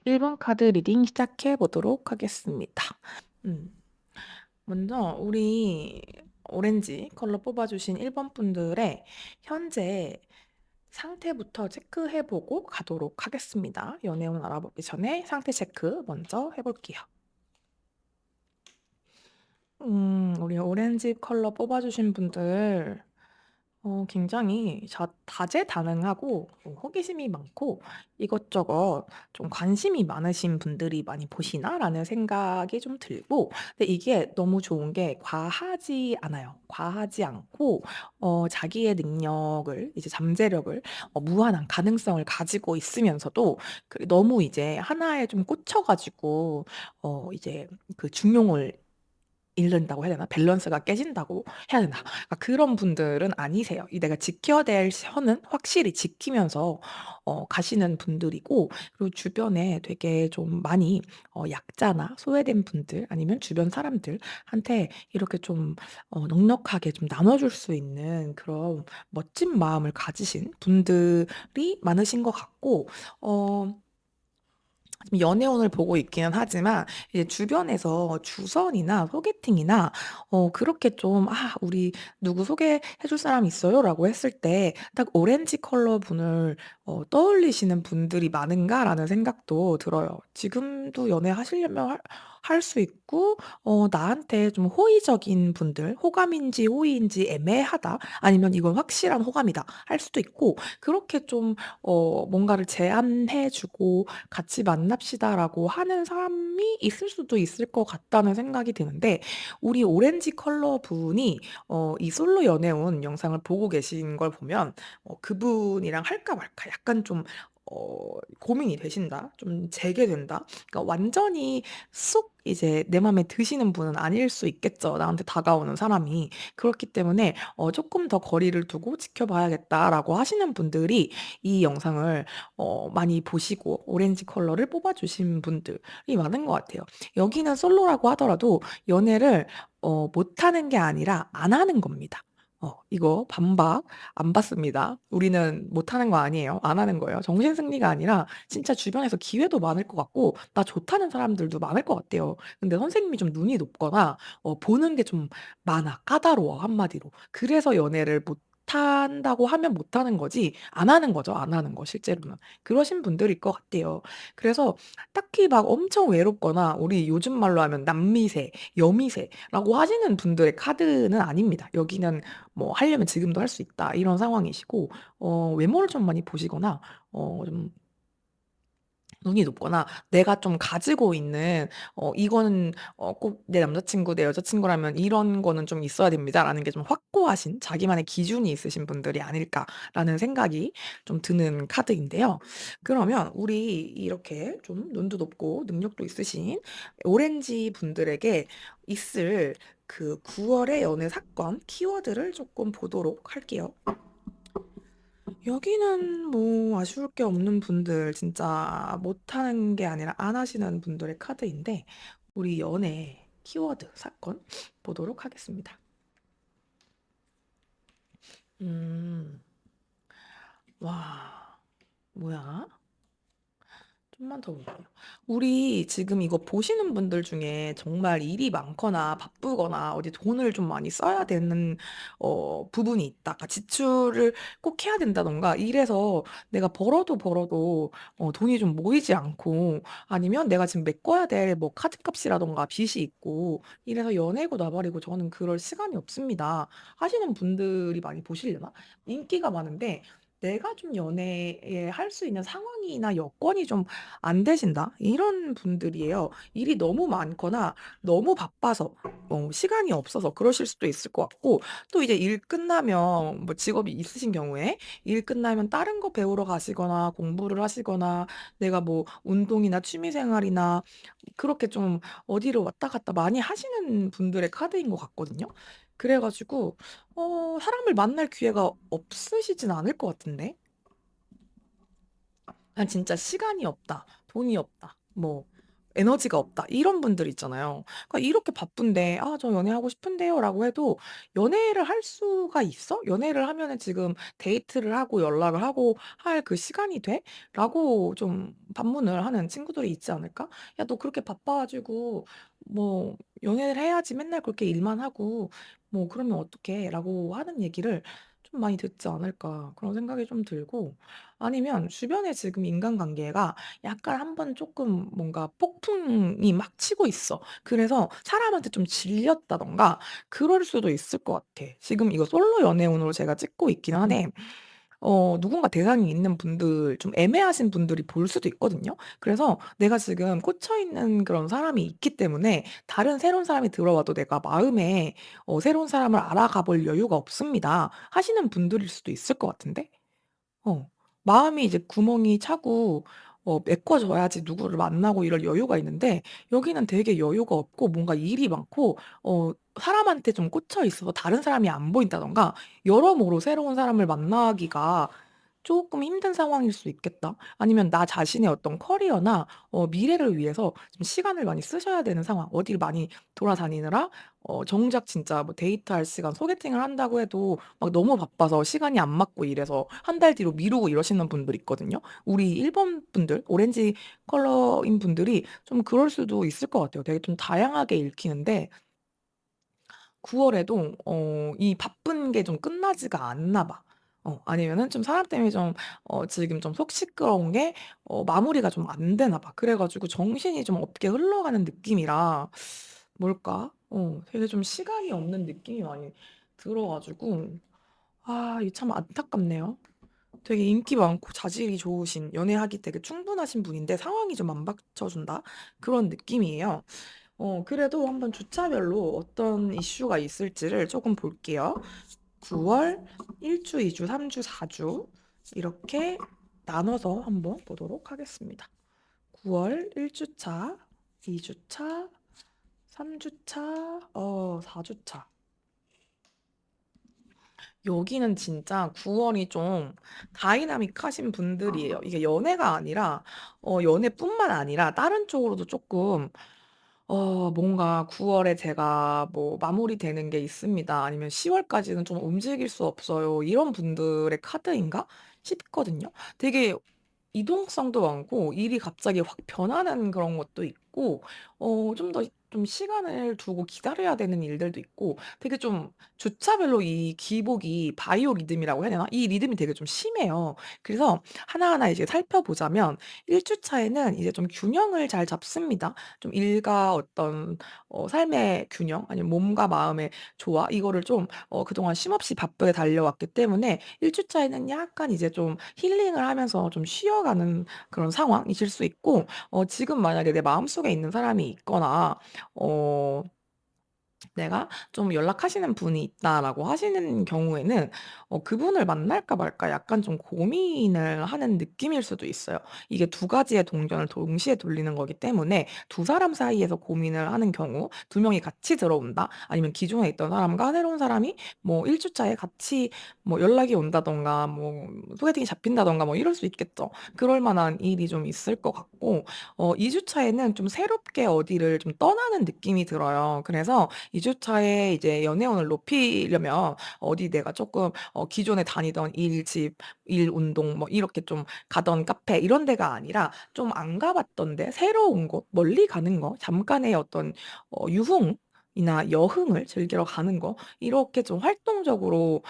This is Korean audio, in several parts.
1번 카드 리딩 시작해 보도록 하겠습니다. 음, 먼저 우리 오렌지 컬러 뽑아주신 1번 분들의 현재 상태부터 체크해 보고 가도록 하겠습니다. 연애운 알아보기 전에 상태 체크 먼저 해볼게요. 우리 오렌지 컬러 뽑아주신 분들 굉장히 다재다능하고 호기심이 많고 이것저것 좀 관심이 많으신 분들이 많이 보시나라는 생각이 좀 들고, 근데 이게 너무 좋은 게 과하지 않아요. 과하지 않고 자기의 능력을 이제 잠재력을 무한한 가능성을 가지고 있으면서도 너무 이제 하나에 좀 꽂혀가지고 이제 그 중용을 잃는다고 해야 되나? 밸런스가 깨진다고 해야 되나? 그런 분들은 아니세요. 이 내가 지켜야 될 선은 확실히 지키면서 가시는 분들이고, 그리고 주변에 되게 좀 많이 약자나 소외된 분들 아니면 주변 사람들한테 이렇게 좀 넉넉하게 좀 나눠줄 수 있는 그런 멋진 마음을 가지신 분들이 많으신 것 같고, 어 지금 연애운을 보고 있기는 하지만 이제 주변에서 주선이나 소개팅이나 그렇게 좀 "아 우리 누구 소개해 줄 사람 있어요?"라고 했을 때 딱 '오렌지 컬러 분을 떠올리시는 분들이 많은가?'라는 생각도 들어요. 지금도 연애하시려면 할 수 있고, 나한테 좀 호의적인 분들, 호감인지 호의인지 애매하다, 아니면 '이건 확실한 호감이다.' 할 수도 있고, 그렇게 좀 뭔가를 제안해 주고 "같이 만납시다."라고 하는 사람이 있을 수도 있을 것 같다는 생각이 드는데, 우리 오렌지 컬러 분이 이 솔로 연애운 영상을 보고 계신 걸 보면 그분이랑 할까 말까 약간 좀 고민이 되신다. 좀 재개된다. 그러니까 완전히 쏙 이제 내 맘에 드시는 분은 아닐 수 있겠죠, 나한테 다가오는 사람이. 그렇기 때문에 쪼끔 더 거리를 두고 지켜봐야겠다.'라고 하시는 분들이 이 영상을 많이 보시고 오렌지 컬러를 뽑아 주신 분들이 많은 것 같아요. 여기는 솔로라고 하더라도 연애를 못하는 게 아니라 안 하는 겁니다. 이거 반박 안 받습니다. 우리는 못하는 거 아니에요. 안 하는 거예요. 정신승리가 아니라 진짜 주변에서 기회도 많을 것 같고 나 좋다는 사람들도 많을 것 같아요. 근데 선생님이 좀 눈이 높거나 보는 게 좀 많아. 까다로워, 한마디로. 그래서 연애를 못한다고 하면 못하는 거지 안 하는 거죠, 안 하는 거 실제로는. 그러신 분들일 것 같아요. 그래서 딱히 막 엄청 외롭거나 우리 요즘 말로 하면 남미세, 여미세라고 하시는 분들의 카드는 아닙니다. 여기는 뭐 하려면 지금도 할 수 있다 이런 상황이시고, 외모를 좀 많이 보시거나 좀 눈이 높거나 내가 좀 가지고 있는 이거는 꼭 내 남자친구, 내 여자친구라면 이런 거는 좀 있어야 됩니다라는 게 좀 확고하신 자기만의 기준이 있으신 분들이 아닐까라는 생각이 좀 드는 카드인데요. 그러면 우리 이렇게 좀 눈도 높고 능력도 있으신 오렌지 분들에게 있을 그 9월의 연애 사건 키워드를 조금 보도록 할게요. 여기는 뭐 아쉬울 게 없는 분들, 진짜 못하는 게 아니라 안 하시는 분들의 카드인데, 우리 연애 키워드 사건 보도록 하겠습니다. 음, 와, 뭐야? 좀만 더 볼게요. 우리 지금 이거 보시는 분들 중에 정말 일이 많거나 바쁘거나 어디 돈을 좀 많이 써야 되는 부분이 있다. 그러니까 지출을 꼭 해야 된다던가, 이래서 내가 벌어도 돈이 좀 모이지 않고, 아니면 내가 지금 메꿔야 될 뭐 카드값이라던가 빚이 있고, 이래서 연애고 나발이고 저는 그럴 시간이 없습니다 하시는 분들이 많이 보시려나? 인기가 많은데 내가 좀 연애에 할 수 있는 상황이나 여건이 좀 안 되신다, 이런 분들이에요. 일이 너무 많거나 너무 바빠서 시간이 없어서 그러실 수도 있을 것 같고, 또 이제 일 끝나면 뭐 직업이 있으신 경우에 일 끝나면 다른 거 배우러 가시거나 공부를 하시거나, 내가 뭐 운동이나 취미 생활이나 그렇게 좀 어디를 왔다 갔다 많이 하시는 분들의 카드인 것 같거든요. 그래 가지고 사람을 만날 기회가 없으시진 않을 것 같은데. 그냥 진짜 시간이 없다, 돈이 없다, 뭐 에너지가 없다." 이런 분들 있잖아요. 그러니까 이렇게 바쁜데 "아 저 연애하고 싶은데요."라고 해도 "연애를 할 수가 있어? 연애를 하면은 지금 데이트를 하고 연락을 하고 할 그 시간이 돼?" 라고 좀 반문을 하는 친구들이 있지 않을까? "야 너 그렇게 바빠 가지고 뭐 연애를 해야지 맨날 그렇게 일만 하고 뭐 그러면 어떡해?"라고 하는 얘기를 좀 많이 듣지 않을까 그런 생각이 좀 들고, 아니면 주변에 지금 인간관계가 약간 한번 쪼끔 뭔가 폭풍이 막 치고 있어. 그래서 사람한테 좀 질렸다든가 그럴 수도 있을 것 같아. 지금 이거 솔로 연애운으로 제가 찍고 있긴 하네. 누군가 대상이 있는 분들, 좀 애매하신 분들이 볼 수도 있거든요. 그래서 내가 지금 꽂혀 있는 그런 사람이 있기 때문에 다른 새로운 사람이 들어와도 내가 마음에 '새로운 사람을 알아가 볼 여유가 없습니다.' 하시는 분들일 수도 있을 것 같은데? 어. 마음이 이제 구멍이 차고 메꿔져야지 누구를 만나고 이럴 여유가 있는데, 여기는 되게 여유가 없고 뭔가 일이 많고 사람한테 좀 꽂혀 있어서 다른 사람이 안 보인다든가 여러모로 새로운 사람을 만나기가 쪼끔 힘든 상황일 수 있겠다. 아니면 나 자신의 어떤 커리어나 미래를 위해서 좀 시간을 많이 쓰셔야 되는 상황. 어디를 많이 돌아다니느라 정작 진짜 뭐 데이트할 시간, 소개팅을 한다고 해도 막 너무 바빠서 시간이 안 맞고 이래서 한 달 뒤로 미루고 이러시는 분들 있거든요. 우리 일본 분들, 오렌지 컬러인 분들이 좀 그럴 수도 있을 것 같아요. 되게 좀 다양하게 읽히는데 9 월에도 이 바쁜 게 좀 끝나지가 않나 봐. 아니면은 좀 사람 때문에 좀 지금 좀 속 시끄러운 게 마무리가 좀 안 되나 봐. 그래 가지고 정신이 좀 없게 흘러가는 느낌이라, 뭘까? 되게 좀 시간이 없는 느낌이 많이 들어 가지고 이게 참 안타깝네요. 되게 인기 많고 자질이 좋으신, 연애하기 되게 충분하신 분인데 상황이 좀 안 받쳐준다? 그런 느낌이에요. 그래도 한번 주차별로 어떤 이슈가 있을지를 조금 볼게요. 9 월 1 주, 2 주, 3 주, 4주 이렇게 나눠서 한번 보도록 하겠습니다. 9월 1 주차, 2 주차, 3 주차, 4 주차. 여기는 진짜 9 월이 좀 다이나믹하신 분들이에요. 이게 연애가 아니라 연애뿐만 아니라 다른 쪽으로도 쪼끔 뭔가 9 월에 제가 뭐 마무리되는 게 있습니다. 아니면 10 월까지는 좀 움직일 수 없어요. 이런 분들의 카드인가 싶거든요. 되게 이동성도 많고 일이 갑자기 확 변하는 그런 것도 있고 좀 더 좀 시간을 두고 기다려야 되는 일들도 있고, 되게 좀 주차별로 이 기복이 바이오 리듬이라고 해야 되나? 이 리듬이 되게 좀 심해요. 그래서 하나하나 이제 살펴보자면 1 주차에는 이제 좀 균형을 잘 잡습니다. 좀 일과 어떤 삶의 균형, 아니면 몸과 마음의 조화, 이거를 좀 그동안 쉼없이 바쁘게 달려왔기 때문에 1 주차에는 약간 이제 좀 힐링을 하면서 좀 쉬어가는 그런 상황이실 수 있고, 지금 만약에 내 마음속에 있는 사람이 있거나 어 내가 좀 연락하시는 분이 있다라고 하시는 경우에는 그분을 만날까 말까 약간 좀 고민을 하는 느낌일 수도 있어요. 이게 두 가지의 동전을 동시에 돌리는 거기 때문에 두 사람 사이에서 고민을 하는 경우, 두 명이 같이 들어온다, 아니면 기존에 있던 사람과 새로운 사람이 뭐 1 주차에 같이 뭐 연락이 온다든가 뭐 소개팅이 잡힌다든가 뭐 이럴 수 있겠죠. 그럴 만한 일이 좀 있을 것 같고, 2 주차에는 좀 새롭게 어디를 좀 떠나는 느낌이 들어요. 그래서 2 주차에 이제 연애운을 높이려면 어디 내가 쪼끔 기존에 다니던 일, 집, 일, 운동 뭐 이렇게 좀 가던 카페 이런 데가 아니라 좀 안 가 봤던 데, 새로운 곳, 멀리 가는 거, 잠깐의 어떤 유흥이나 여흥을 즐기러 가는 거, 이렇게 좀 활동적으로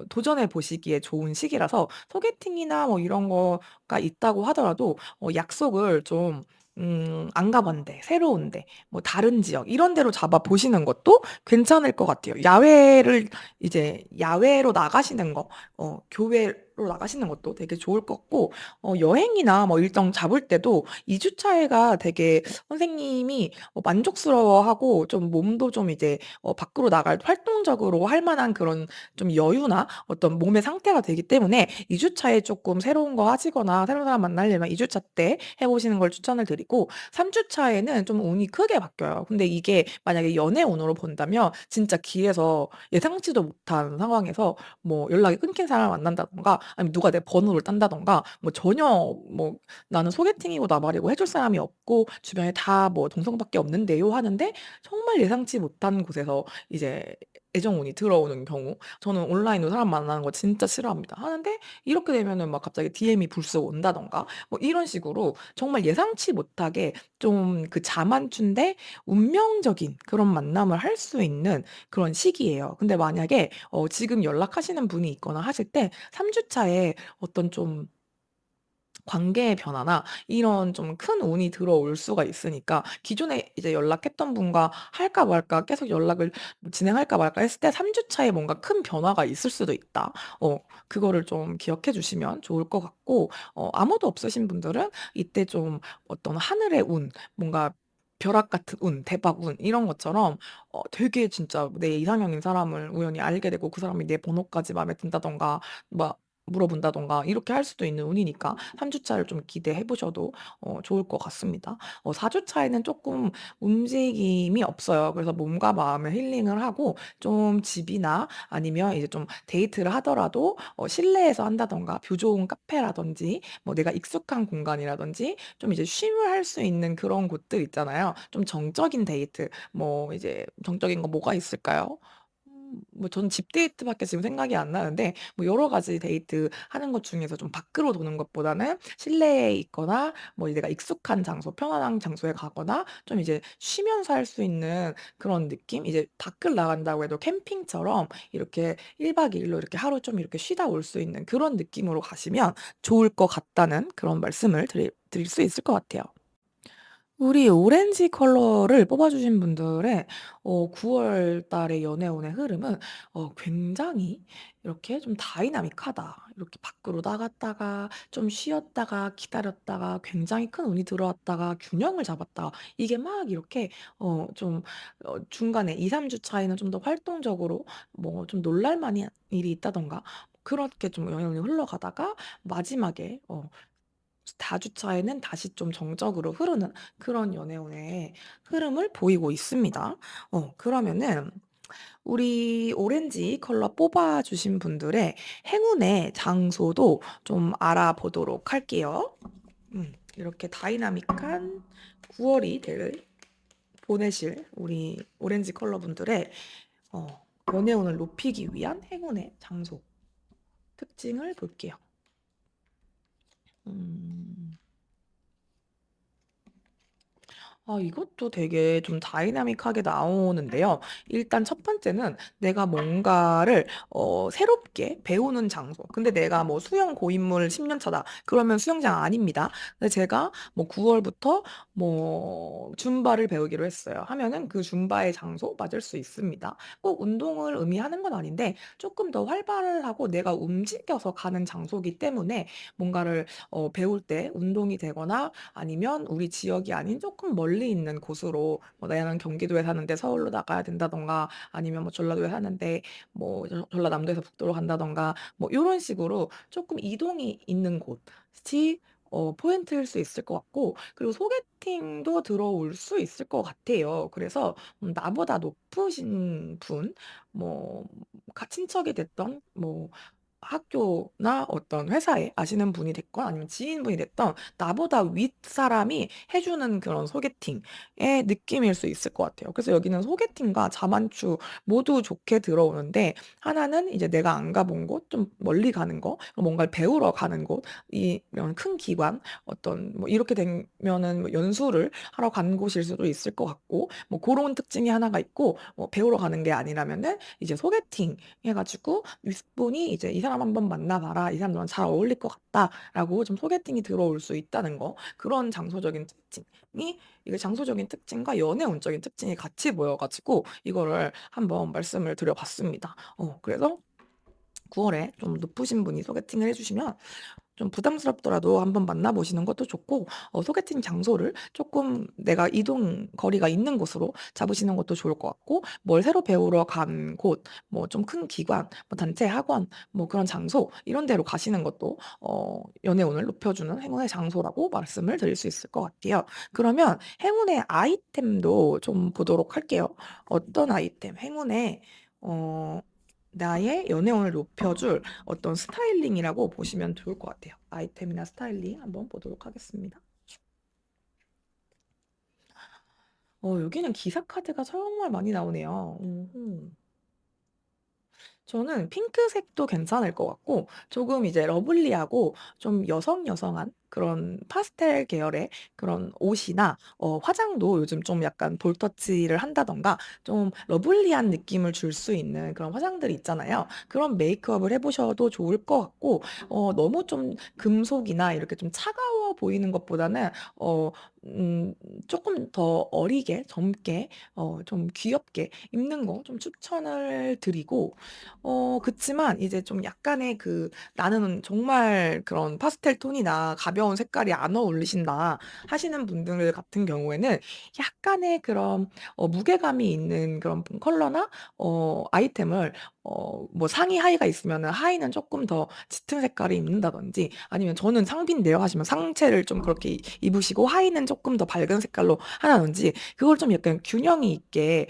도전해 보시기에 좋은 시기라서, 소개팅이나 뭐 이런 거가 있다고 하더라도 약속을 좀 안 가 본 데, 새로운 데, 뭐 다른 지역 이런 데로 잡아 보시는 것도 괜찮을 것 같아요. 야외를 이제 야외로 나가시는 거, 교외로 나가시는 것도 되게 좋을 것 같고, 여행이나 뭐 일정 잡을 때도 2 주차회가 되게 선생님이 만족스러워하고 좀 몸도 좀 이제 밖으로 나갈 활동적으로 할 만한 그런 좀 여유나 어떤 몸의 상태가 되기 때문에 2 주차에 쪼끔 새로운 거 하시거나 새로운 사람 만나려면 2 주차 때 해 보시는 걸 추천을 드리고, 3 주차에는 좀 운이 크게 바뀌어요. 근데 이게 만약에 연애 운으로 본다면 진짜 길에서 예상치도 못한 상황에서 뭐 연락이 끊긴 사람을 만난다든가 아니면 누가 내 번호를 딴다든가 뭐 전혀 뭐 "나는 소개팅이고 나발이고 해줄 사람이 없고 주변에 다 뭐 동성밖에 없는데요." 하는데 정말 예상치 못한 곳에서 이제 애정운이 들어오는 경우, 저는 온라인으로 사람 만나는 거 진짜 싫어합니다. 하는데 이렇게 되면은 막 갑자기 DM이 불쑥 온다든가 뭐 이런 식으로 정말 예상치 못하게 좀 그 자만추인데 운명적인 그런 만남을 할 수 있는 그런 시기예요. 근데 만약에 지금 연락하시는 분이 있거나 하실 때 3주 차에 어떤 좀 관계의 변화나 이런 좀 큰 운이 들어올 수가 있으니까, 기존에 이제 연락했던 분과 할까 말까 계속 연락을 뭐 진행할까 말까 했을 때 3주 차에 뭔가 큰 변화가 있을 수도 있다. 어 그거를 좀 기억해 주시면 좋을 것 같고, 아무도 없으신 분들은 이때 좀 어떤 하늘의 운, 뭔가 벼락 같은 운, 대박 운 이런 것처럼 되게 진짜 내 이상형인 사람을 우연히 알게 되고 그 사람이 내 번호까지 마음에 든다든가 막 물어본다든가 이렇게 할 수도 있는 운이니까 3 주차를 좀 기대해 보셔도 좋을 것 같습니다. 4 주차에는 쪼끔 움직임이 없어요. 그래서 몸과 마음을 힐링을 하고 좀 집이나 아니면 이제 좀 데이트를 하더라도 실내에서 한다든가 뷰 좋은 카페라든지 뭐 내가 익숙한 공간이라든지 좀 이제 쉼을 할 수 있는 그런 곳들 있잖아요. 좀 정적인 데이트, 뭐 이제 정적인 거 뭐가 있을까요? 뭐 저는 집 데이트밖에 지금 생각이 안 나는데 뭐 여러 가지 데이트하는 것 중에서 좀 밖으로 도는 것보다는 실내에 있거나 뭐 내가 익숙한 장소, 편안한 장소에 가거나 좀 이제 쉬면서 할 수 있는 그런 느낌? 이제 밖을 나간다고 해도 캠핑처럼 이렇게 1박 2 일로 이렇게 하루 좀 이렇게 쉬다 올 수 있는 그런 느낌으로 가시면 좋을 것 같다는 그런 말씀을 드릴 수 있을 것 같아요. 우리 오렌지 컬러를 뽑아 주신 분들의 9월 달의 연애운의 흐름은 굉장히 이렇게 좀 다이나믹하다. 이렇게 밖으로 나갔다가 좀 쉬었다가 기다렸다가 굉장히 큰 운이 들어왔다가 균형을 잡았다가 이게 막 이렇게 좀 중간에 2-3주 차이는 좀 더 활동적으로 뭐 좀 놀랄 만한 일이 있다든가 그렇게 좀 영향이 흘러가다가 마지막에 4 주차에는 다시 좀 정적으로 흐르는 그런 연애운의 흐름을 보이고 있습니다. 그러면은 우리 오렌지 컬러 뽑아 주신 분들의 행운의 장소도 좀 알아보도록 할게요. 이렇게 다이나믹한 9 월이 보내실 우리 오렌지 컬러 분들의 어 연애운을 높이기 위한 행운의 장소 특징을 볼게요. 음. 이것도 되게 좀 다이나믹하게 나오는데요. 일단 첫 번째는 내가 뭔가를 새롭게 배우는 장소. 근데 내가 뭐 수영 고인물 10년 차다. 그러면 수영장 아닙니다. 근데 제가 뭐 9 월부터 뭐 줌바를 배우기로 했어요. 하면은 그 줌바의 장소 맞을 수 있습니다. 꼭 운동을 의미하는 건 아닌데 조금 더 활발하고 내가 움직여서 가는 장소이기 때문에 뭔가를 배울 때 운동이 되거나 아니면 우리 지역이 아닌 조금 멀리 있는 곳으로, 뭐 나는 경기도에 사는데 서울로 나가야 된다든가 아니면 뭐 전라도에 사는데 뭐 전라남도에서 북도로 간다든가 뭐 요런 식으로 조금 이동이 있는 곳이 포인트일 수 있을 것 같고, 그리고 소개팅도 들어올 수 있을 것 같아요. 그래서 나보다 높으신 분, 뭐 친척이 됐던 뭐 학교나 어떤 회사에 아시는 분이 됐건 아니면 지인분이 됐던 나보다 윗사람이 해 주는 그런 소개팅의 느낌일 수 있을 것 같아요. 그래서 여기는 소개팅과 자만추 모두 좋게 들어오는데, 하나는 이제 내가 안 가본 곳, 좀 멀리 가는 거, 뭔가를 배우러 가는 곳, 이런 큰 기관, 어떤 뭐 이렇게 되면은 뭐 연수를 하러 가는 곳일 수도 있을 것 같고, 뭐 고런 특징이 하나가 있고, 배우러 가는 게 아니라면은 이제 소개팅 해 가지고 윗분이 이제 "이 사람 한번 만나 봐라. 이 사람 너랑 잘 어울릴 것 같다."라고 좀 소개팅이 들어올 수 있다는 거. 그런 장소적인 특징이, 이게 장소적인 특징과 연애 운적인 특징이 같이 모여 가지고 이거를 한번 말씀을 드려 봤습니다. 그래서 9 월에 좀 높으신 분이 소개팅을 해 주시면 좀 부담스럽더라도 한번 만나 보시는 것도 좋고, 소개팅 장소를 조금 내가 이동 거리가 있는 곳으로 잡으시는 것도 좋을 것 같고, 뭘 새로 배우러 간 곳, 뭐 좀 큰 기관, 뭐 단체 학원, 뭐 그런 장소 이런 데로 가시는 것도 연애 운을 높여주는 행운의 장소라고 말씀을 드릴 수 있을 것 같아요. 그러면 행운의 아이템도 좀 보도록 할게요. 어떤 아이템? 행운의 어 나의 연애운을 높여줄 어떤 스타일링이라고 보시면 좋을 것 같아요. 아이템이나 스타일링 한번 보도록 하겠습니다. 여기는 기사 카드가 정말 많이 나오네요. 저는 핑크색도 괜찮을 것 같고 조금 이제 러블리하고 좀 여성여성한 그런 파스텔 계열의 그런 옷이나 화장도 요즘 좀 약간 볼터치를 한다던가 좀 러블리한 느낌을 줄 수 있는 그런 화장들이 있잖아요. 그런 메이크업을 해 보셔도 좋을 것 같고 너무 좀 금속이나 이렇게 좀 차가워 보이는 것보다는 어 음 쪼끔 더 어리게 젊게 좀 귀엽게 입는 거 좀 추천을 드리고 그치만 이제 좀 약간의 그 '나는 정말 그런 파스텔 톤이나 가벼운 색깔이 안 어울리신다.' 하시는 분들 같은 경우에는 약간의 그런 무게감이 있는 그런 컬러나 아이템을 뭐 상의 하의가 있으면은 하의는 쪼끔 더 짙은 색깔을 입는다든지 아니면 저는 상비인데요 하시면 상체를 좀 그렇게 입으시고 하의는 쪼끔 더 밝은 색깔로 한다든지 그걸 좀 약간 균형이 있게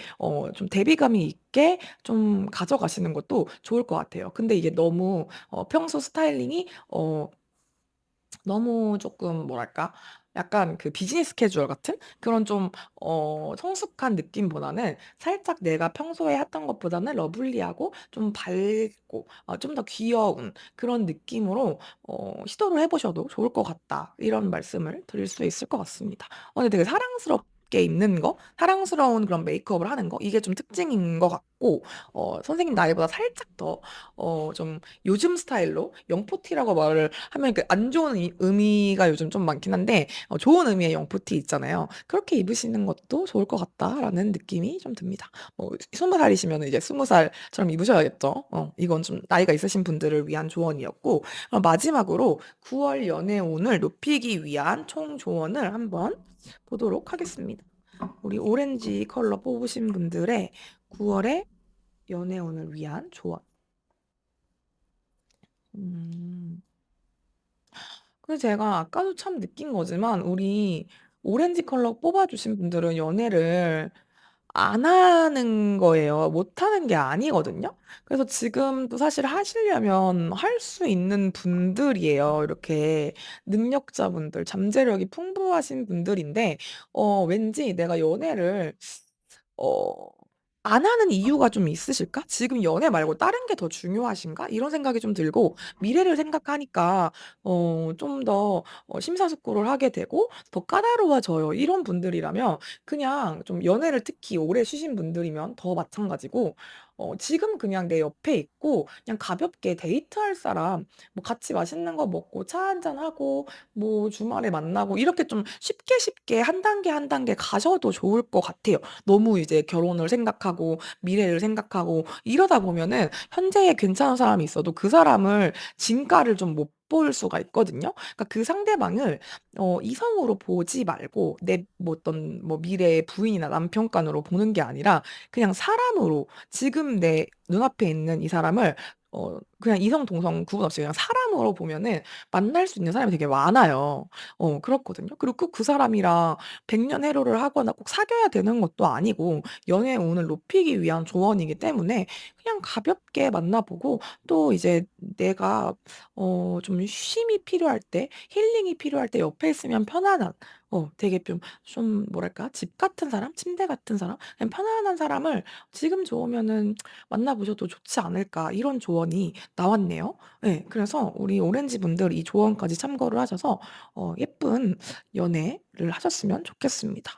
좀 대비감이 있게 좀 가져가시는 것도 좋을 것 같아요. 근데 이게 너무 평소 스타일링이 너무 쪼끔 뭐랄까 약간 그 비즈니스 캐주얼 같은 그런 좀 성숙한 느낌보다는 살짝 내가 평소에 했던 것보다는 러블리하고 좀 밝고 좀 더 귀여운 그런 느낌으로 시도를 해 보셔도 좋을 것 같다. 이런 말씀을 드릴 수 있을 것 같습니다. 근데 되게 사랑스럽게 입는 거, 사랑스러운 그런 메이크업을 하는 거 이게 좀 특징인 것 같고 선생님 나이보다 살짝 더 좀 요즘 스타일로 영포티라고 말을 하면 그 안 좋은 의미가 요즘 좀 많긴 한데 좋은 의미의 영포티 있잖아요. '그렇게 입으시는 것도 좋을 것 같다.'라는 느낌이 좀 듭니다. 20 살이시면은 이제 20 살처럼 입으셔야겠죠. 이건 좀 나이가 있으신 분들을 위한 조언이었고 마지막으로 9월 연애운을 높이기 위한 총 조언을 한번 보도록 하겠습니다. 우리 오렌지 컬러 뽑으신 분들의 9 월의 연애운을 위한 조언. 음. 근데 제가 아까도 참 느낀 거지만 우리 오렌지 컬러 뽑아 주신 분들은 연애를 안 하는 거예요. 못 하는 게 아니거든요. 그래서 지금도 사실 하시려면 할 수 있는 분들이에요. 이렇게 능력자분들, 잠재력이 풍부하신 분들인데 왠지 내가 연애를 어 '안 하는 이유가 좀 있으실까? 지금 연애 말고 다른 게 더 중요하신가?' 이런 생각이 좀 들고 미래를 생각하니까 좀 더 심사숙고를 하게 되고 더 까다로워져요. 이런 분들이라면 그냥 좀 연애를 특히 오래 쉬신 분들이면 더 마찬가지고 지금 그냥 내 옆에 있고 그냥 가볍게 데이트할 사람 뭐 같이 맛있는 거 먹고 차 한잔 하고 뭐 주말에 만나고 이렇게 좀 쉽게 쉽게 한 단계 한 단계 가셔도 좋을 것 같아요. 너무 이제 결혼을 생각하고 미래를 생각하고 이러다 보면은 현재에 괜찮은 사람이 있어도 그 사람을 진가를 좀 못 볼 수가 있거든요. 그러니까 그 상대방을 이성으로 보지 말고 내 뭐 어떤 뭐 미래의 부인이나 남편간으로 보는 게 아니라 그냥 사람으로 지금 내 눈앞에 있는 이 사람을 그냥 이성 동성 구분 없이 그냥 사람으로 보면은 만날 수 있는 사람이 되게 많아요. 그렇거든요. 그리고 꼭 그 사람이랑 백년해로를 하거나 꼭 사귀어야 되는 것도 아니고 연애의 운을 높이기 위한 조언이기 때문에 그냥 가볍게 만나 보고 또 이제 내가 좀 쉼이 필요할 때 힐링이 필요할 때 옆에 있으면 편안한 되게 좀 뭐랄까 집 같은 사람, 침대 같은 사람, 그냥 편안한 사람을 지금 좋으면은 만나 보셔도 좋지 않을까 이런 조언이 나왔네요. 예. 그래서 우리 오렌지 분들 이 조언까지 참고를 하셔서 예쁜 연애를 하셨으면 좋겠습니다.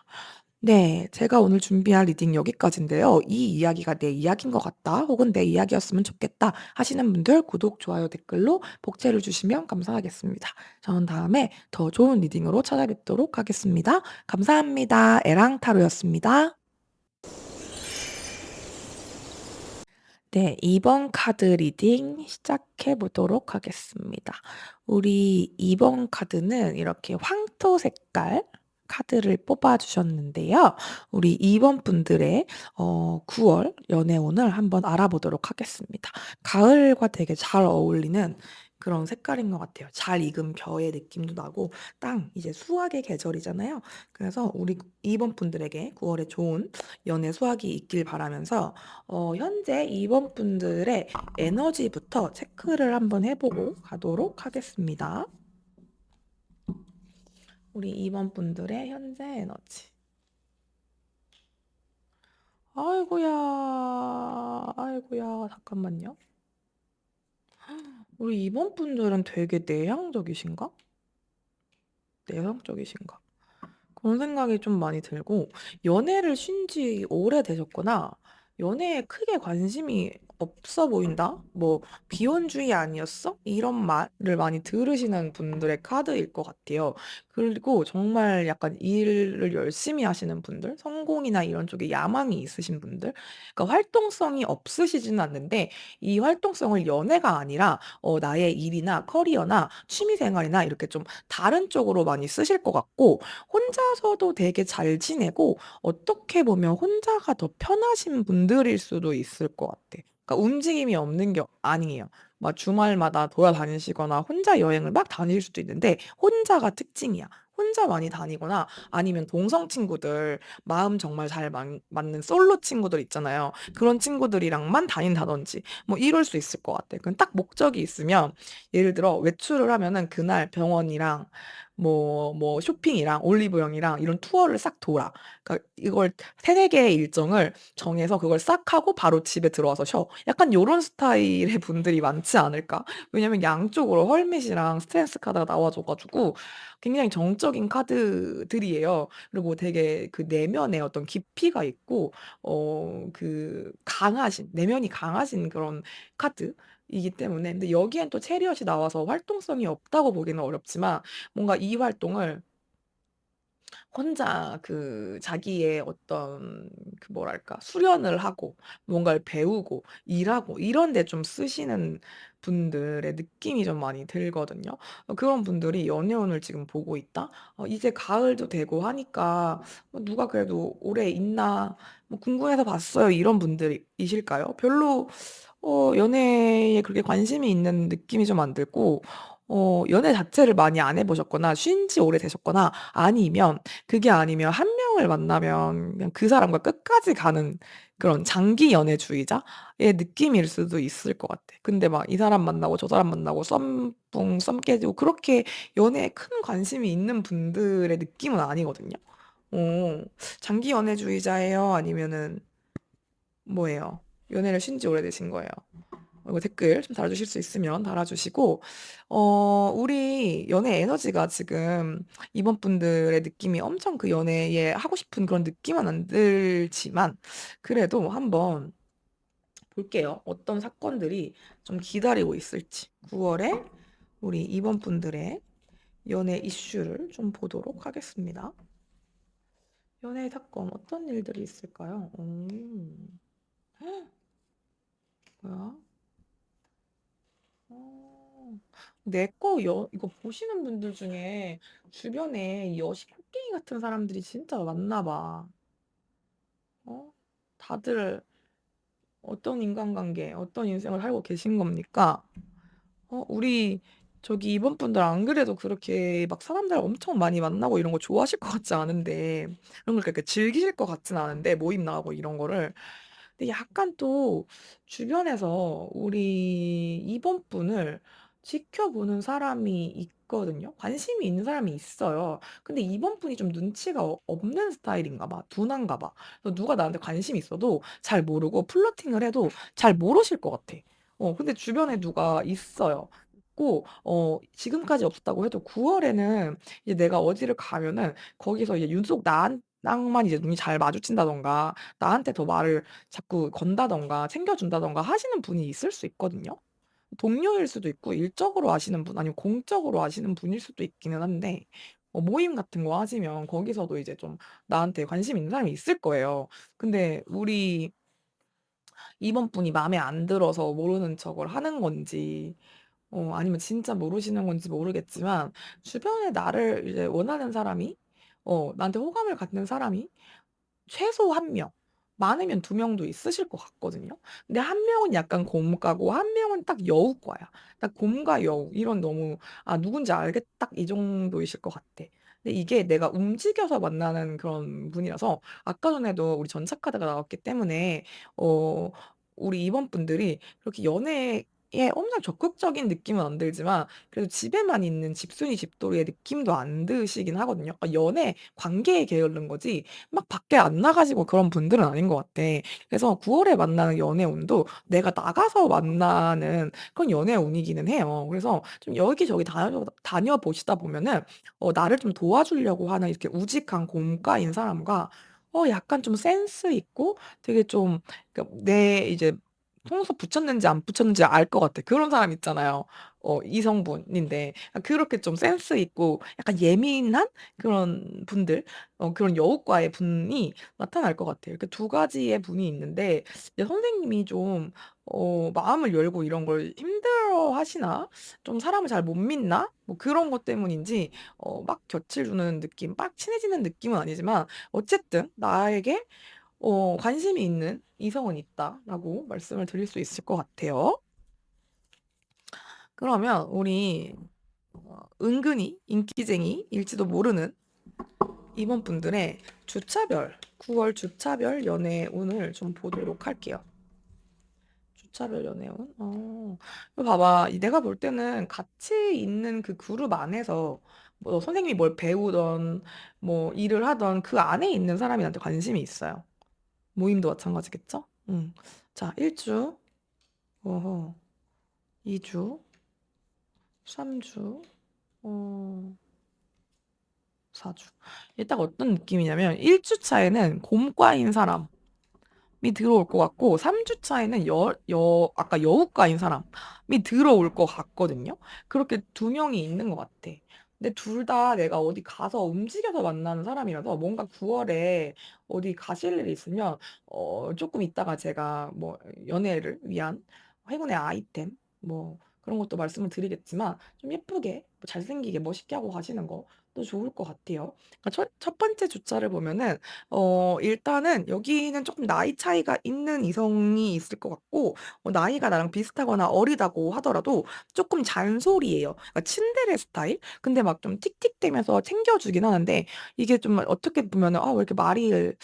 네. 제가 오늘 준비한 리딩 여기까지인데요. '이 이야기가 내 이야기인 것 같다.' 혹은 '내 이야기였으면 좋겠다.' 하시는 분들 구독, 좋아요, 댓글로 복제를 주시면 감사하겠습니다. 저는 다음에 더 좋은 리딩으로 찾아뵙도록 하겠습니다. 감사합니다. 에랑타로였습니다. 네. 2번 카드 리딩 시작해 보도록 하겠습니다. 우리 2번 카드는 이렇게 황토 색깔 카드를 뽑아 주셨는데요. 우리 2번 분들의 9월 연애운을 한번 알아보도록 하겠습니다. 가을과 되게 잘 어울리는 그런 색깔인 것 같아요. 잘 익은 벼의 느낌도 나고 딱 이제 수확의 계절이잖아요. 그래서 우리 이번 분들에게 9 월에 좋은 연애 수확이 있길 바라면서 현재 이번 분들의 에너지부터 체크를 한번 해 보고 가도록 하겠습니다. 우리 이번 분들의 현재 에너지. 아이고야. 아이고야. 잠깐만요. 우리 이번 분들은 되게 내향적이신가? 내성적이신가? 그런 생각이 좀 많이 들고 연애를 쉰지 오래되셨거나 연애에 크게 관심이 없어 보인다? 뭐 "비혼주의 아니었어?" 이런 말을 많이 들으시는 분들의 카드일 것 같아요. 그리고 정말 약간 일을 열심히 하시는 분들, 성공이나 이런 쪽에 야망이 있으신 분들, 그러니까 활동성이 없으시지는 않는데 이 활동성을 연애가 아니라 나의 일이나 커리어나 취미 생활이나 이렇게 좀 다른 쪽으로 많이 쓰실 것 같고 혼자서도 되게 잘 지내고 어떻게 보면 혼자가 더 편하신 분들일 수도 있을 것 같아. 그러니까 움직임이 없는 게 아니에요. 막 주말마다 돌아다니시거나 혼자 여행을 막 다닐 수도 있는데 혼자가 특징이야. 혼자 많이 다니거나 아니면 동성 친구들 마음 정말 잘 맞는 솔로 친구들 있잖아요. 그런 친구들이랑만 다닌다든지 뭐 이럴 수 있을 것 같아. 그냥 딱 목적이 있으면 예를 들어 외출을 하면은 그날 병원이랑 쇼핑이랑 올리브영이랑 이런 투어를 싹 돌아. 그러니까 이걸 3-4 개의 일정을 정해서 그걸 싹 하고 바로 집에 들어와서 쉬어. 약간 요런 스타일의 분들이 많지 않을까? 왜냐면 양쪽으로 헐밋이랑 스트렝스 카드가 나와 줘 가지고 굉장히 정적인 카드들이에요. 그리고 되게 그 내면에 어떤 깊이가 있고 강하신 내면이 강하신 그런 카드이기 때문에 근데 여기엔 또 체리엇이 나와서 활동성이 없다고 보기는 어렵지만 뭔가 이 활동을 혼자 자기의 어떤 뭐랄까 수련을 하고 뭔가를 배우고 일하고 이런 데 좀 쓰시는 분들의 느낌이 좀 많이 들거든요. 그런 분들이 연애운을 지금 보고 있다? 이제 가을도 되고 하니까 '누가 그래도 올해 있나 뭐 궁금해서 봤어요.' 이런 분들이실까요? 별로 연애에 그렇게 관심이 있는 느낌이 좀 안 들고 연애 자체를 많이 안 해 보셨거나 쉰 지 오래되셨거나 아니면 그게 아니면 한 명을 만나면 그냥 그 사람과 끝까지 가는 그런 장기 연애주의자의 느낌일 수도 있을 것 같아. 근데 막 이 사람 만나고 저 사람 만나고 썸 깨지고 그렇게 연애에 큰 관심이 있는 분들의 느낌은 아니거든요. 어 장기 연애주의자예요? 아니면은 뭐예요? 연애를 쉰 지 오래되신 거예요? 이거 댓글 좀 달아주실 수 있으면 달아주시고 우리 연애 에너지가 지금 이번 분들의 느낌이 엄청 그 연애에 하고 싶은 그런 느낌은 안 들지만 그래도 한번 볼게요. 어떤 사건들이 좀 기다리고 있을지. 9 월에 우리 이번 분들의 연애 이슈를 좀 보도록 하겠습니다. 연애 사건 어떤 일들이 있을까요? 뭐야? 어. 내 거 이거 보시는 분들 중에 주변에 여시 코끼리 같은 사람들이 진짜 많나 봐. 어? 다들 어떤 인간관계, 어떤 인생을 살고 계신 겁니까? 우리 저기 이번 분들 안 그래도 그렇게 막 사람들 엄청 많이 만나고 이런 거 좋아하실 것 같지 않은데 그런 걸 그렇게 즐기실 것 같진 않은데 모임 나가고 이런 거를 근데 약간 또 주변에서 우리 이번 분을 지켜보는 사람이 있거든요. 관심이 있는 사람이 있어요. 근데 이번 분이 좀 눈치가 없는 스타일인가 봐. 둔한가 봐. 그래서 누가 나한테 관심이 있어도 잘 모르고 플러팅을 해도 잘 모르실 것 같아. 근데 주변에 누가 있어요. 있고 지금까지 없었다고 해도 9 월에는 이제 내가 어디를 가면은 거기서 이제 유독 나랑만 이제 눈이 잘 마주친다든가 나한테 더 말을 자꾸 건다든가 챙겨준다든가 하시는 분이 있을 수 있거든요. 동료일 수도 있고 일적으로 아시는 분 아니면 공적으로 아시는 분일 수도 있기는 한데 모임 같은 거 하시면 거기서도 이제 좀 나한테 관심 있는 사람이 있을 거예요. 근데 우리 이번 분이 마음에 안 들어서 모르는 척을 하는 건지 아니면 진짜 모르시는 건지 모르겠지만 주변에 나를 이제 원하는 사람이 나한테 호감을 갖는 사람이 최소 1 명. 많으면 2 명도 있으실 것 같거든요. 근데 한 명은 약간 곰과고 한 명은 딱 여우과야. 딱 곰과 여우 이런 너무 '아 누군지 알겠' 딱 이 정도이실 것 같아. 근데 이게 내가 움직여서 만나는 그런 분이라서 아까 전에도 우리 전차 카드가 나왔기 때문에 어 우리 임원분들이 그렇게 연애에 엄청 적극적인 느낌은 안 들지만 그래도 집에만 있는 집순이 집돌이의 느낌도 안 드시긴 하거든요. 연애 관계에 게으른 거지 막 밖에 안 나가시고 그런 분들은 아닌 것 같아. 그래서 9 월에 만나는 연애운도 내가 나가서 만나는 그런 연애운이기는 해요. 그래서 좀 여기저기 다녀보시다 보면은 나를 좀 도와주려고 하는 이렇게 우직한 공과인 사람과 약간 좀 센스 있고 되게 좀 그러니까 내 이제 속눈썹 붙였는지 안 붙였는지 알 것 같아. 그런 사람 있잖아요. 이성분인데 그렇게 좀 센스 있고 약간 예민한 그런 분들 그런 여우과의 분이 나타날 것 같아요. 이렇게 두 가지의 분이 있는데 이제 선생님이 좀 마음을 열고 이런 걸 힘들어하시나? 좀 사람을 잘 못 믿나? 뭐 그런 것 때문인지 막 곁을 두는 느낌, 막 친해지는 느낌은 아니지만 어쨌든 나에게 관심이 있는 이성은 있다라고 말씀을 드릴 수 있을 것 같아요. 그러면 우리 은근히 인기쟁이일지도 모르는 이번 분들의 주차별, 9월 주차별 연애운을 좀 보도록 할게요. 주차별 연애운. 이거 봐봐. 내가 볼 때는 같이 있는 그 그룹 안에서 뭐 선생님이 뭘 배우던 뭐 일을 하던 그 안에 있는 사람이 나한테 관심이 있어요. 모임도 마찬가지겠죠? 자, 1주, 어허, 2주, 3주, 어, 4주. 이게 딱 어떤 느낌이냐면 1주 차에는 곰과인 사람이 들어올 것 같고 3주 차에는 아까 여우과인 사람이 들어올 것 같거든요. 그렇게 2명이 있는 것 같아. 근데 둘 다 내가 어디 가서 움직여서 만나는 사람이라서 뭔가 9월에 어디 가실 일이 있으면 조금 있다가 제가 뭐 연애를 위한 행운의 아이템 뭐 그런 것도 말씀을 드리겠지만 좀 예쁘게 뭐 잘생기게 멋있게 하고 가시는 것도 좋을 것 같아요. 그러니까 첫 번째 주차를 보면은 일단은 여기는 조금 나이 차이가 있는 이성이 있을 것 같고 나이가 나랑 비슷하거나 어리다고 하더라도 조금 잔소리예요. 그러니까 츤데레 스타일? 근데 막 좀 틱틱대면서 챙겨주긴 하는데 이게 좀 어떻게 보면은 '아 왜 이렇게 말을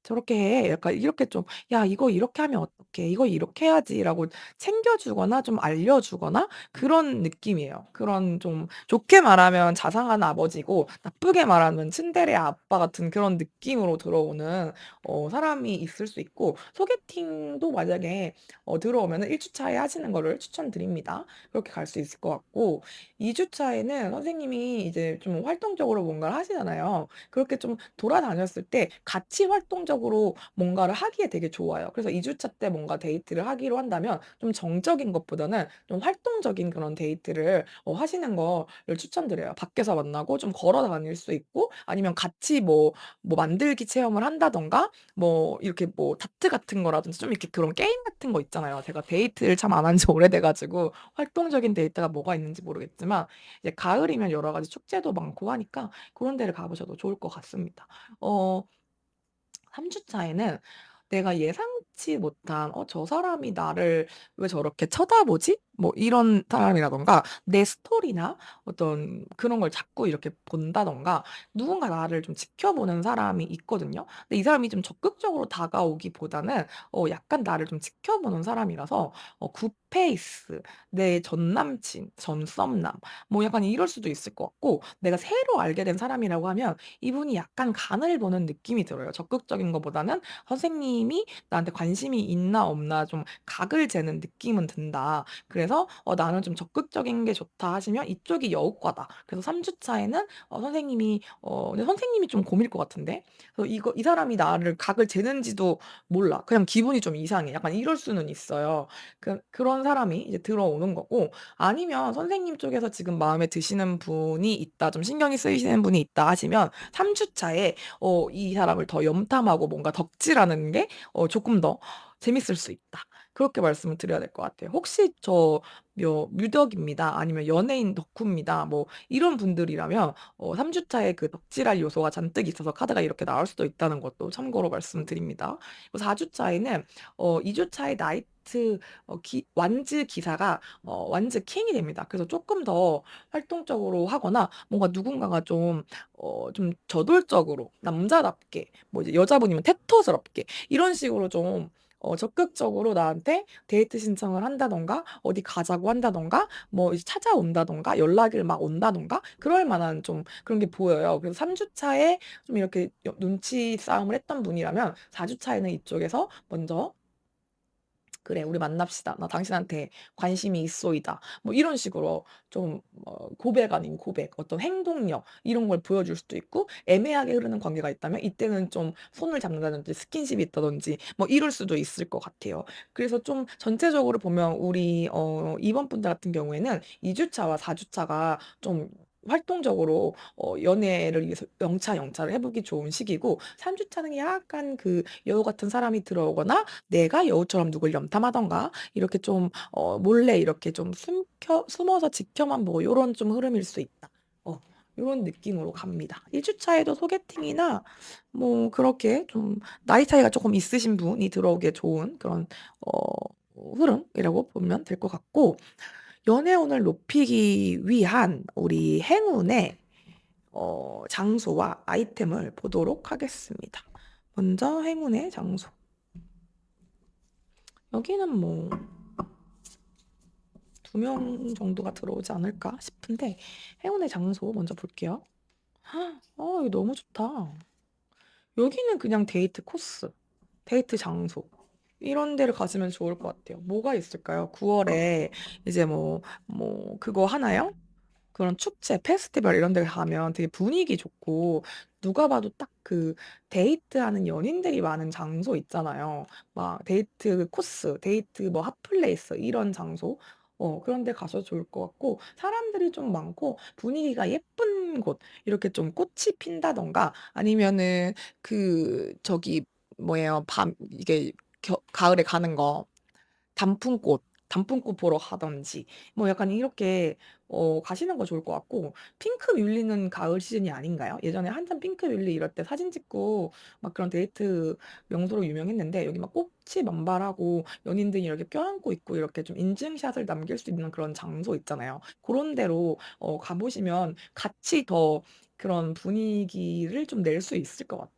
저렇게 해?' 약간 이렇게 좀 "야 이거 이렇게 하면 어떡해. 이거 이렇게 해야지."라고 챙겨주거나 좀 알려주거나 그런 느낌이에요. 그런 좀 좋게 말하면 자상한 아버지고 나쁘게 말하면 츤데레 아빠 같은 그런 느낌으로 들어오는 사람이 있을 수 있고 소개팅도 만약에 들어오면은 1 주차에 하시는 거를 추천드립니다. 그렇게 갈 수 있을 것 같고 2 주차에는 선생님이 이제 좀 활동적으로 뭔가를 하시잖아요. 그렇게 좀 돌아다녔을 때 같이 활동적으로 뭔가를 하기에 되게 좋아요. 그래서 2 주차 때 뭔가 데이트를 하기로 한다면 좀 정적인 것보다는 좀 활동적인 그런 데이트를 하시는 거를 추천드려요. 밖에서 만나고 좀 걸어 다닐 수 있고 아니면 같이 뭐 만들기 체험을 한다든가 뭐 이렇게 뭐 다트 같은 거라든지 좀 이렇게 그런 게임 같은 거 있잖아요. 제가 데이트를 참 안 한 지 오래돼 가지고 활동적인 데이트가 뭐가 있는지 모르겠지만 이제 가을이면 여러 가지 축제도 많고 하니까 그런 데를 가 보셔도 좋을 것 같습니다. 어 3 주차에는 내가 예상치 못한 '저 사람이 나를 왜 저렇게 쳐다보지?' 뭐 이런 사람이라든가 내 스토리나 어떤 그런 걸 자꾸 이렇게 본다든가 누군가 나를 좀 지켜보는 사람이 있거든요. 근데 이 사람이 좀 적극적으로 다가오기보다는 약간 나를 좀 지켜보는 사람이라서 굿페이스, 내 전남친, 전 썸남 뭐 약간 이럴 수도 있을 것 같고 내가 새로 알게 된 사람이라고 하면 이분이 약간 간을 보는 느낌이 들어요. 적극적인 것보다는 선생님이 나한테 관심이 있나 없나 좀 각을 재는 느낌은 든다. 그래서 나는 좀 적극적인 게 좋다 하시면 이쪽이 여우과다. 그래서 3 주차에는 선생님이 근데 선생님이 좀 곰일 것 같은데. 그래서 이 사람이 나를 각을 재는지도 몰라. 그냥 기분이 좀 이상해. 약간 이럴 수는 있어요. 그런 사람이 이제 들어오는 거고 아니면 선생님 쪽에서 지금 마음에 드시는 분이 있다, 좀 신경이 쓰이시는 분이 있다 하시면 3 주차에 이 사람을 더 염탐하고 뭔가 덕질하는 게 조금 더 재밌을 수 있다. 그렇게 말씀을 드려야 될 것 같아요. "혹시 저 뮤덕입니다." 아니면 "연예인 덕후입니다." 뭐 이런 분들이라면 3 주차에 그 덕질할 요소가 잔뜩 있어서 카드가 이렇게 나올 수도 있다는 것도 참고로 말씀드립니다. 4 주차에는 2 주차에 나이트 기 완즈 기사가 완즈 킹이 됩니다. 그래서 쪼끔 더 활동적으로 하거나 뭔가 누군가가 좀 저돌적으로 남자답게 뭐 이제 여자분이면 테토스럽게 이런 식으로 좀 적극적으로 나한테 데이트 신청을 한다든가 어디 가자고 한다든가 뭐 이제 찾아온다든가 연락을 막 온다든가 그럴 만한 좀 그런 게 보여요. 그래서 3 주차에 좀 이렇게 눈치 싸움을 했던 분이라면 4 주차에는 이쪽에서 먼저 "그래 우리 만납시다. 나 당신한테 관심이 있소이다." 뭐 이런 식으로 좀 고백 아닌 고백 어떤 행동력 이런 걸 보여줄 수도 있고 애매하게 흐르는 관계가 있다면 이때는 좀 손을 잡는다든지 스킨십이 있다든지 뭐 이럴 수도 있을 것 같아요. 그래서 좀 전체적으로 보면 우리 이번 분들 같은 경우에는 2 주차와 4 주차가 좀 활동적으로 연애를 위해서 영차를 해 보기 좋은 시기고 3 주차는 약간 그 여우 같은 사람이 들어오거나 내가 여우처럼 누굴 염탐하던가 이렇게 좀 몰래 이렇게 좀 숨어서 지켜만 보고 요런 좀 흐름일 수 있다. 요런 느낌으로 갑니다. 1 주차에도 소개팅이나 뭐 그렇게 좀 나이 차이가 쪼끔 있으신 분이 들어오기에 좋은 그런 흐름이라고 보면 될 것 같고 연애운을 높이기 위한 우리 행운의 장소와 아이템을 보도록 하겠습니다. 먼저 행운의 장소. 여기는 뭐 2명 정도가 들어오지 않을까 싶은데 행운의 장소 먼저 볼게요. 이거 너무 좋다. 여기는 그냥 데이트 코스, 데이트 장소 이런 데를 가시면 좋을 것 같아요. 뭐가 있을까요? 9 월에 이제 뭐 그거 하나요? 그런 축제, 페스티벌 이런 데 가면 되게 분위기 좋고 누가 봐도 딱 그 데이트하는 연인들이 많은 장소 있잖아요. 막 데이트 코스, 데이트 뭐 핫플레이스 이런 장소. 그런 데 가셔도 좋을 것 같고 사람들이 좀 많고 분위기가 예쁜 곳 이렇게 좀 꽃이 핀다든가 아니면은 그 저기 뭐예요? 밤 이게 가을에 가는 거 단풍꽃 보러 가든지 뭐 약간 이렇게 가시는 거 좋을 것 같고 핑크 뮬리는 가을 시즌이 아닌가요? 예전에 한참 핑크 뮬리 이럴 때 사진 찍고 막 그런 데이트 명소로 유명했는데 여기 막 꽃이 만발하고 연인들이 이렇게 껴안고 있고 이렇게 좀 인증샷을 남길 수 있는 그런 장소 있잖아요. 고런 데로 가 보시면 같이 더 그런 분위기를 좀 낼 수 있을 것 같아.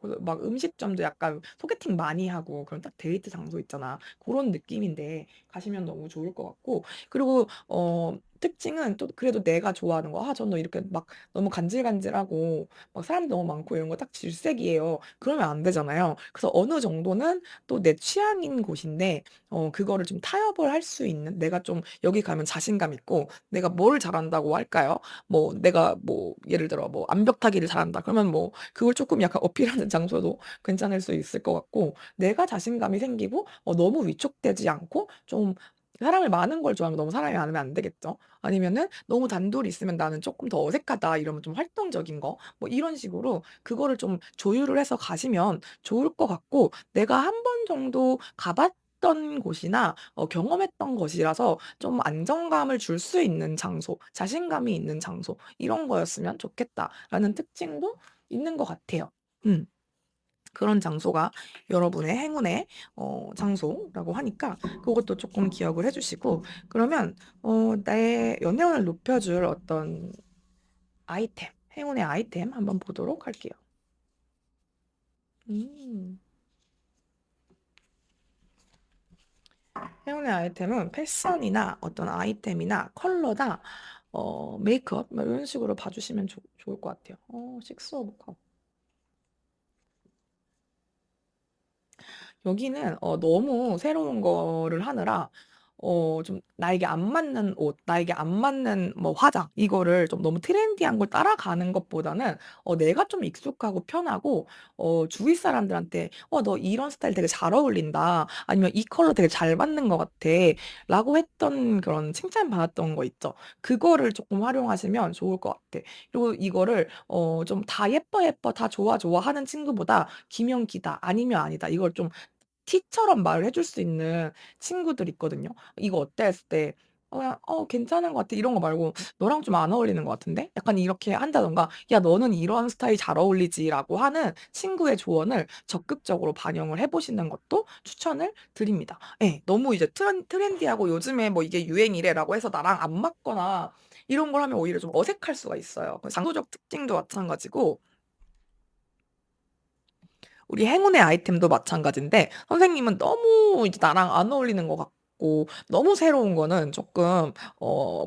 그래서 막 음식점도 약간 소개팅 많이 하고 그런 딱 데이트 장소 있잖아. 고런 느낌인데 가시면 너무 좋을 것 같고 그리고 특징은 또 그래도 내가 좋아하는 거 저는 이렇게 막 너무 간질간질하고 막 사람 너무 많고 이런 거 딱 질색이에요. 그러면 안 되잖아요. 그래서 어느 정도는 또 내 취향인 곳인데 그거를 좀 타협을 할 수 있는 내가 좀 여기 가면 자신감 있고 내가 뭘 잘한다고 할까요? 뭐 내가 뭐 예를 들어 뭐 암벽타기를 잘한다. 그러면 뭐 그걸 쪼끔 약간 어필하는 장소도 괜찮을 수 있을 것 같고 내가 자신감이 생기고 너무 위축되지 않고 좀 사람을 많은 걸 좋아하면 너무 사람이 많으면 안 되겠죠. 아니면은 너무 단둘이 있으면 '나는 쪼끔 더 어색하다.' 이러면 좀 활동적인 거 뭐 이런 식으로 그거를 좀 조율을 해서 가시면 좋을 것 같고 내가 한 번 정도 가 봤던 곳이나 경험했던 것이라서 좀 안정감을 줄 수 있는 장소, 자신감이 있는 장소 '이런 거였으면 좋겠다.'라는 특징도 있는 것 같아요. 음. 그런 장소가 여러분의 행운의 장소라고 하니까 고것도 쪼끔 기억을 해 주시고 그러면 내 연애운을 높여줄 어떤 아이템, 행운의 아이템 한번 보도록 할게요. 음. 행운의 아이템은 패션이나 어떤 아이템이나 컬러나 메이크업 뭐 이런 식으로 봐 주시면 좋을 것 같아요. 식스 오브 컵. 여기는 너무 새로운 거를 하느라 좀 나에게 안 맞는 옷, 나에게 안 맞는 뭐 화장 이거를 좀 너무 트렌디한 걸 따라가는 것보다는 내가 좀 익숙하고 편하고 주위 사람들한테 너 이런 스타일 되게 잘 어울린다." 아니면 "이 컬러 되게 잘 맞는 것 같아."라고 했던 그런 칭찬받았던 거 있죠. 그거를 쪼끔 활용하시면 좋을 것 같아. 그리고 이거를 좀 다 "예뻐, 예뻐. 다 좋아, 좋아." 하는 친구보다 "기면 기다. 아니면 아니다." 이걸 좀 T처럼 말을 해줄 수 있는 친구들이 있거든요. "이거 어때?" 했을 때 그냥 괜찮은 것 같아." 이런 거 말고 "너랑 좀 안 어울리는 것 같은데?" 약간 이렇게 한다든가 "야 너는 이런 스타일이 잘 어울리지."라고 하는 친구의 조언을 적극적으로 반영을 해 보시는 것도 추천을 드립니다. 예. 너무 이제 트렌디하고 "요즘에 뭐 이게 유행이래."라고 해서 나랑 안 맞거나 이런 걸 하면 오히려 좀 어색할 수가 있어요. 그 장소적 특징도 마찬가지고 우리 행운의 아이템도 마찬가지인데 선생님은 너무 이제 나랑 안 어울리는 것 같고 너무 새로운 거는 쪼끔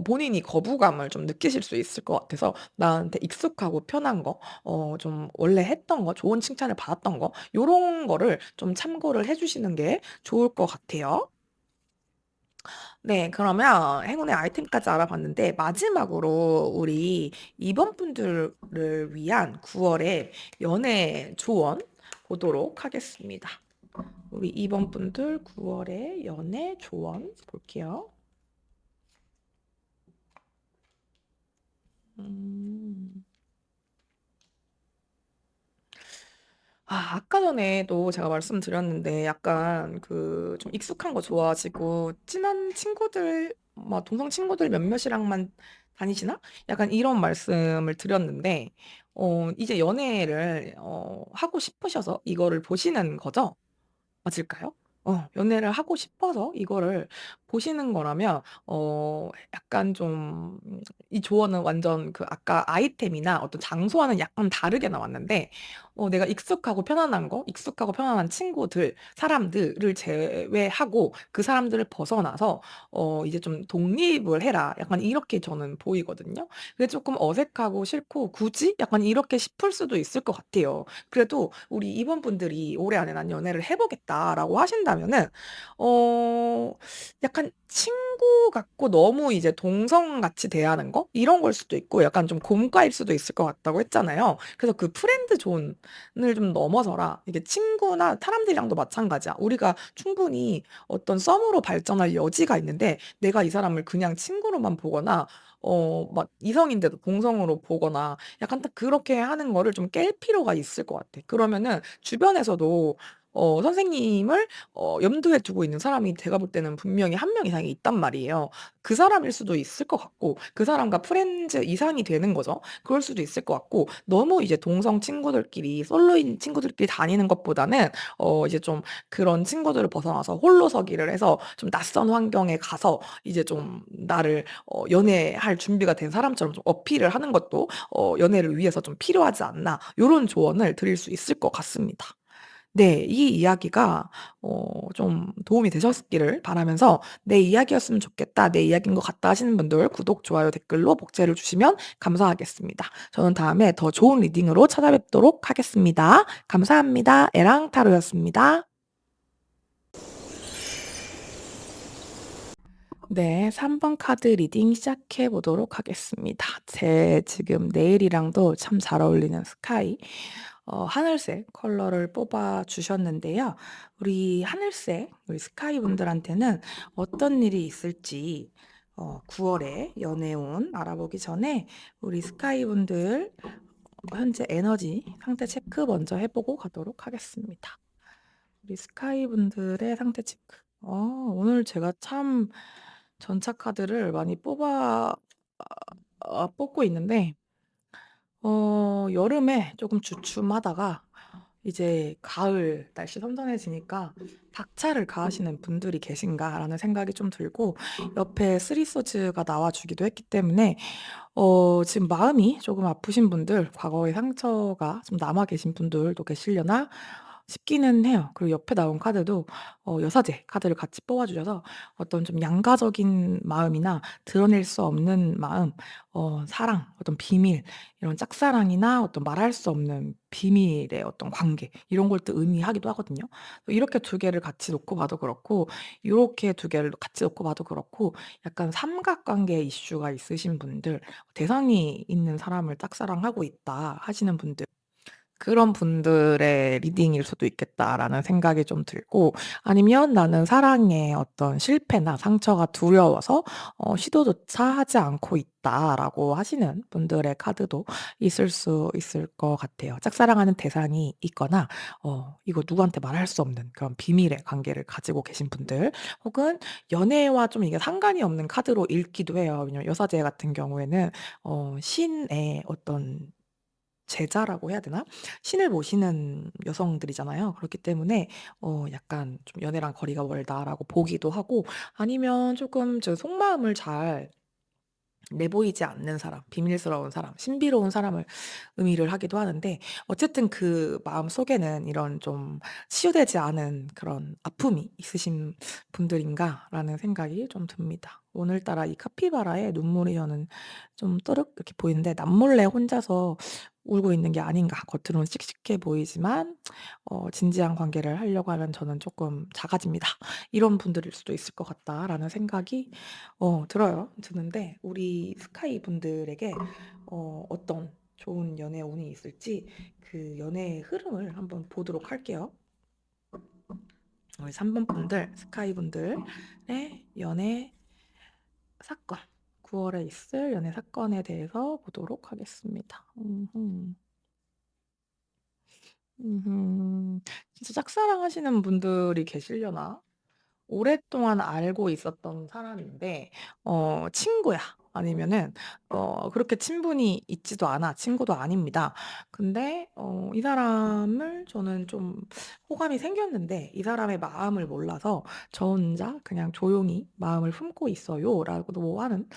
본인이 거부감을 좀 느끼실 수 있을 것 같아서 나한테 익숙하고 편한 거 좀 원래 했던 거 좋은 칭찬을 받았던 거 요런 거를 좀 참고를 해 주시는 게 좋을 것 같아요. 네. 그러면 행운의 아이템까지 알아봤는데 마지막으로 우리 이번 분들을 위한 9 월의 연애 조언 보도록 하겠습니다. 우리 이번 분들 9 월의 연애 조언 볼게요. 음. 아까 전에도 제가 말씀드렸는데 약간 그 좀 익숙한 거 좋아하시고 친한 친구들 막 동성 친구들 몇몇이랑만 다니시나? 약간 이런 말씀을 드렸는데 이제 연애를 하고 싶으셔서 이거를 보시는 거죠? 맞을까요? 연애를 하고 싶어서 이거를 보시는 거라면 약간 좀 이 조언은 완전 그 아까 아이템이나 어떤 장소와는 약간 다르게 나왔는데 내가 익숙하고 편안한 거, 익숙하고 편안한 친구들, 사람들을 제외하고 그 사람들을 벗어나서 이제 좀 독립을 해라. 약간 이렇게 저는 보이거든요. 그게 쪼끔 어색하고 싫고 '굳이?' 약간 이렇게 싶을 수도 있을 것 같아요. 그래도 우리 이번 분들이 '올해 안에 난 연애를 해 보겠다.'라고 하신다면은 어 약간 친구 같고 너무 이제 동성같이 대하는 거 이런 걸 수도 있고 약간 좀 공과일 수도 있을 것 같다고 했잖아요. 그래서 그 프렌드 존을 좀 넘어서라. 이게 친구나 사람들이랑도 마찬가지야. 우리가 충분히 어떤 썸으로 발전할 여지가 있는데 내가 이 사람을 그냥 친구로만 보거나 막 이성인데도 동성으로 보거나 약간 딱 그렇게 하는 거를 좀 깰 필요가 있을 것 같아. 그러면은 주변에서도 선생님을 염두에 두고 있는 사람이 제가 볼 때는 분명히 한 명 이상이 있단 말이에요. 그 사람일 수도 있을 것 같고 그 사람과 프렌즈 이상이 되는 거죠. 그럴 수도 있을 것 같고 너무 이제 동성 친구들끼리 솔로인 친구들끼리 다니는 것보다는 이제 좀 그런 친구들을 벗어나서 홀로서기를 해서 좀 낯선 환경에 가서 이제 좀 나를 연애할 준비가 된 사람처럼 좀 어필을 하는 것도 '연애를 위해서 좀 필요하지 않나.' 요런 조언을 드릴 수 있을 것 같습니다. 네. 이 이야기가 좀 도움이 되셨기를 바라면서 '내 이야기였으면 좋겠다. 내 이야기인 것 같다.' 하시는 분들 구독, 좋아요, 댓글로 복제를 주시면 감사하겠습니다. 저는 다음에 더 좋은 리딩으로 찾아뵙도록 하겠습니다. 감사합니다. 에랑타로였습니다. 네. 3번 카드 리딩 시작해 보도록 하겠습니다. 제 지금 네일이랑도 참 잘 어울리는 스카이 하늘색 컬러를 뽑아 주셨는데요. 우리 하늘색 우리 스카이 분들한테는 어떤 일이 있을지 9 월에 연애운 알아보기 전에 우리 스카이 분들 현재 에너지 상태 체크 먼저 해 보고 가도록 하겠습니다. 우리 스카이 분들의 상태 체크. 오늘 제가 참 전차 카드를 많이 뽑고 있는데 여름에 조금 주춤하다가 이제 가을 날씨 선선해지니까 '박차를 가하시는 분들이 계신가.'라는 생각이 좀 들고 옆에 쓰리 소즈가 나와 주기도 했기 때문에 지금 마음이 조금 아프신 분들, 과거의 상처가 좀 남아 계신 분들도 계시려나 싶기는 해요. 그리고 옆에 나온 카드도 여사제 카드를 같이 뽑아 주셔서 어떤 좀 양가적인 마음이나 드러낼 수 없는 마음, 사랑, 어떤 비밀 이런 짝사랑이나 어떤 말할 수 없는 비밀의 어떤 관계 이런 걸 또 의미하기도 하거든요. 이렇게 두 개를 같이 놓고 봐도 그렇고 요렇게 두 개를 같이 놓고 봐도 그렇고 약간 삼각관계 이슈가 있으신 분들, '대상이 있는 사람을 짝사랑하고 있다.' 하시는 분들 그런 분들의 리딩일 수도 있겠다라는 생각이 좀 들고, 아니면 '나는 사랑의 어떤 실패나 상처가 두려워서 시도조차 하지 않고 있다.'라고 하시는 분들의 카드도 있을 수 있을 것 같아요. 짝사랑하는 대상이 있거나 이거 누구한테 말할 수 없는 그런 비밀의 관계를 가지고 계신 분들, 혹은 연애와 좀 이게 상관이 없는 카드로 읽기도 해요. 왜냐면 여사제 같은 경우에는 신의 어떤 제자라고 해야 되나? 신을 모시는 여성들이잖아요. 그렇기 때문에 약간 좀 '연애랑 거리가 멀다.'라고 보기도 하고, 아니면 쪼끔 저 속마음을 잘 내보이지 않는 사람, 비밀스러운 사람, 신비로운 사람을 의미를 하기도 하는데, 어쨌든 그 마음속에는 이런 좀 치유되지 않은 그런 아픔이 있으신 분들인가라는 생각이 좀 듭니다. 오늘따라 이 카피바라의 눈물이 저는 좀 또렷 이렇게 보이는데, 남몰래 혼자서 울고 있는 게 아닌가. 겉으로는 씩씩해 보이지만 진지한 관계를 하려고 하면 저는 쪼끔 작아집니다. '이런 분들일 수도 있을 것 같다.'라는 생각이 드는데, 우리 스카이 분들에게 어떤 좋은 연애 운이 있을지 그 연애의 흐름을 한번 보도록 할게요. 우리 3번 분들, 스카이 분들의 연애 사건, 9 월에 있을 연애 사건에 대해서 보도록 하겠습니다. 음음. 음음. 진짜 짝사랑하시는 분들이 계시려나? 오랫동안 알고 있었던 사람인데 친구야. 아니면은 그렇게 친분이 있지도 않아. 친구도 아닙니다. 근데 이 사람을 저는 좀 호감이 생겼는데 이 사람의 마음을 몰라서 저 혼자 그냥 조용히 마음을 품고 있어요라고도 하는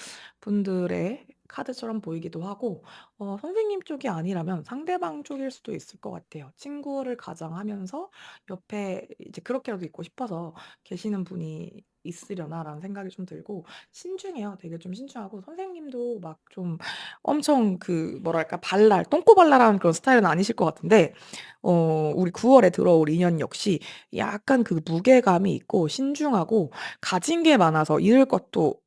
분들의 카드처럼 보이기도 하고, 선생님 쪽이 아니라면 상대방 쪽일 수도 있을 것 같아요. 친구를 가장하면서 옆에 이제 그렇게라도 있고 싶어서 계시는 분이 있으려나라는 생각이 좀 들고, 신중해요. 되게 좀 신중하고, 선생님도 막 좀 엄청 그 뭐랄까 발랄 똥꼬발랄한 그런 스타일은 아니실 것 같은데, 우리 9 월에 들어올 인연 역시 약간 그 무게감이 있고 신중하고 가진 게 많아서 잃을 것도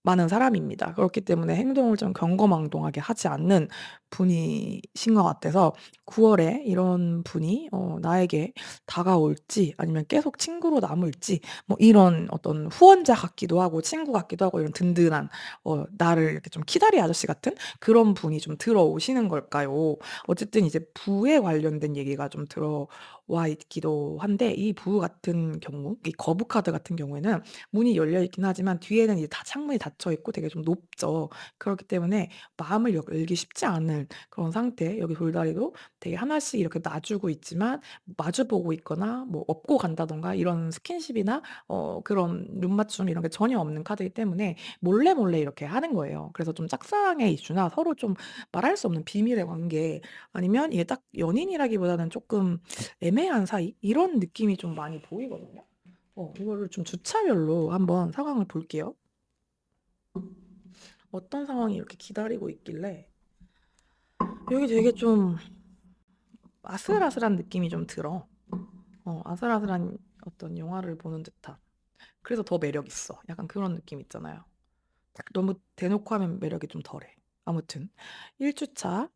많은 사람입니다. 그렇기 때문에 행동을 좀 경거망동하게 하지 않는 분이신 것 같아서, 9 월에 이런 분이 나에게 다가올지 아니면 계속 친구로 남을지, 뭐 이런 어떤 후원자 같기도 하고 친구 같기도 하고, 이런 든든한 나를 이렇게 좀 키다리 아저씨 같은 그런 분이 좀 들어오시는 걸까요? 어쨌든 이제 부에 관련된 얘기가 좀 들어와 있기도 한데, 이 부 같은 경우, 이 거부 카드 같은 경우에는 문이 열려 있긴 하지만 뒤에는 이제 다 창문이 닫혀 있고 되게 좀 높죠. 그렇기 때문에 마음을 열기 쉽지 않은 그런 상태. 여기 돌다리도 되게 하나씩 이렇게 놔주고 있지만 마주 보고 있거나 뭐 업고 간다든가 이런 스킨십이나 그런 눈 맞춤 이런 게 전혀 없는 카드이기 때문에 몰래 몰래 이렇게 하는 거예요. 그래서 좀 짝사랑의 이슈나 서로 좀 말할 수 없는 비밀의 관계, 아니면 이게 딱 연인이라기보다는 쪼끔 애매한 사이, 이런 느낌이 좀 많이 보이거든요. 이거를 좀 주차별로 한번 상황을 볼게요. 어떤 상황이 이렇게 기다리고 있길래 여기 되게 좀 아슬아슬한 느낌이 좀 들어. 아슬아슬한 어떤 영화를 보는 듯한. 그래서 더 매력 있어. 약간 그런 느낌 있잖아요. 너무 대놓고 하면 매력이 좀 덜해. 아무튼 1 주차,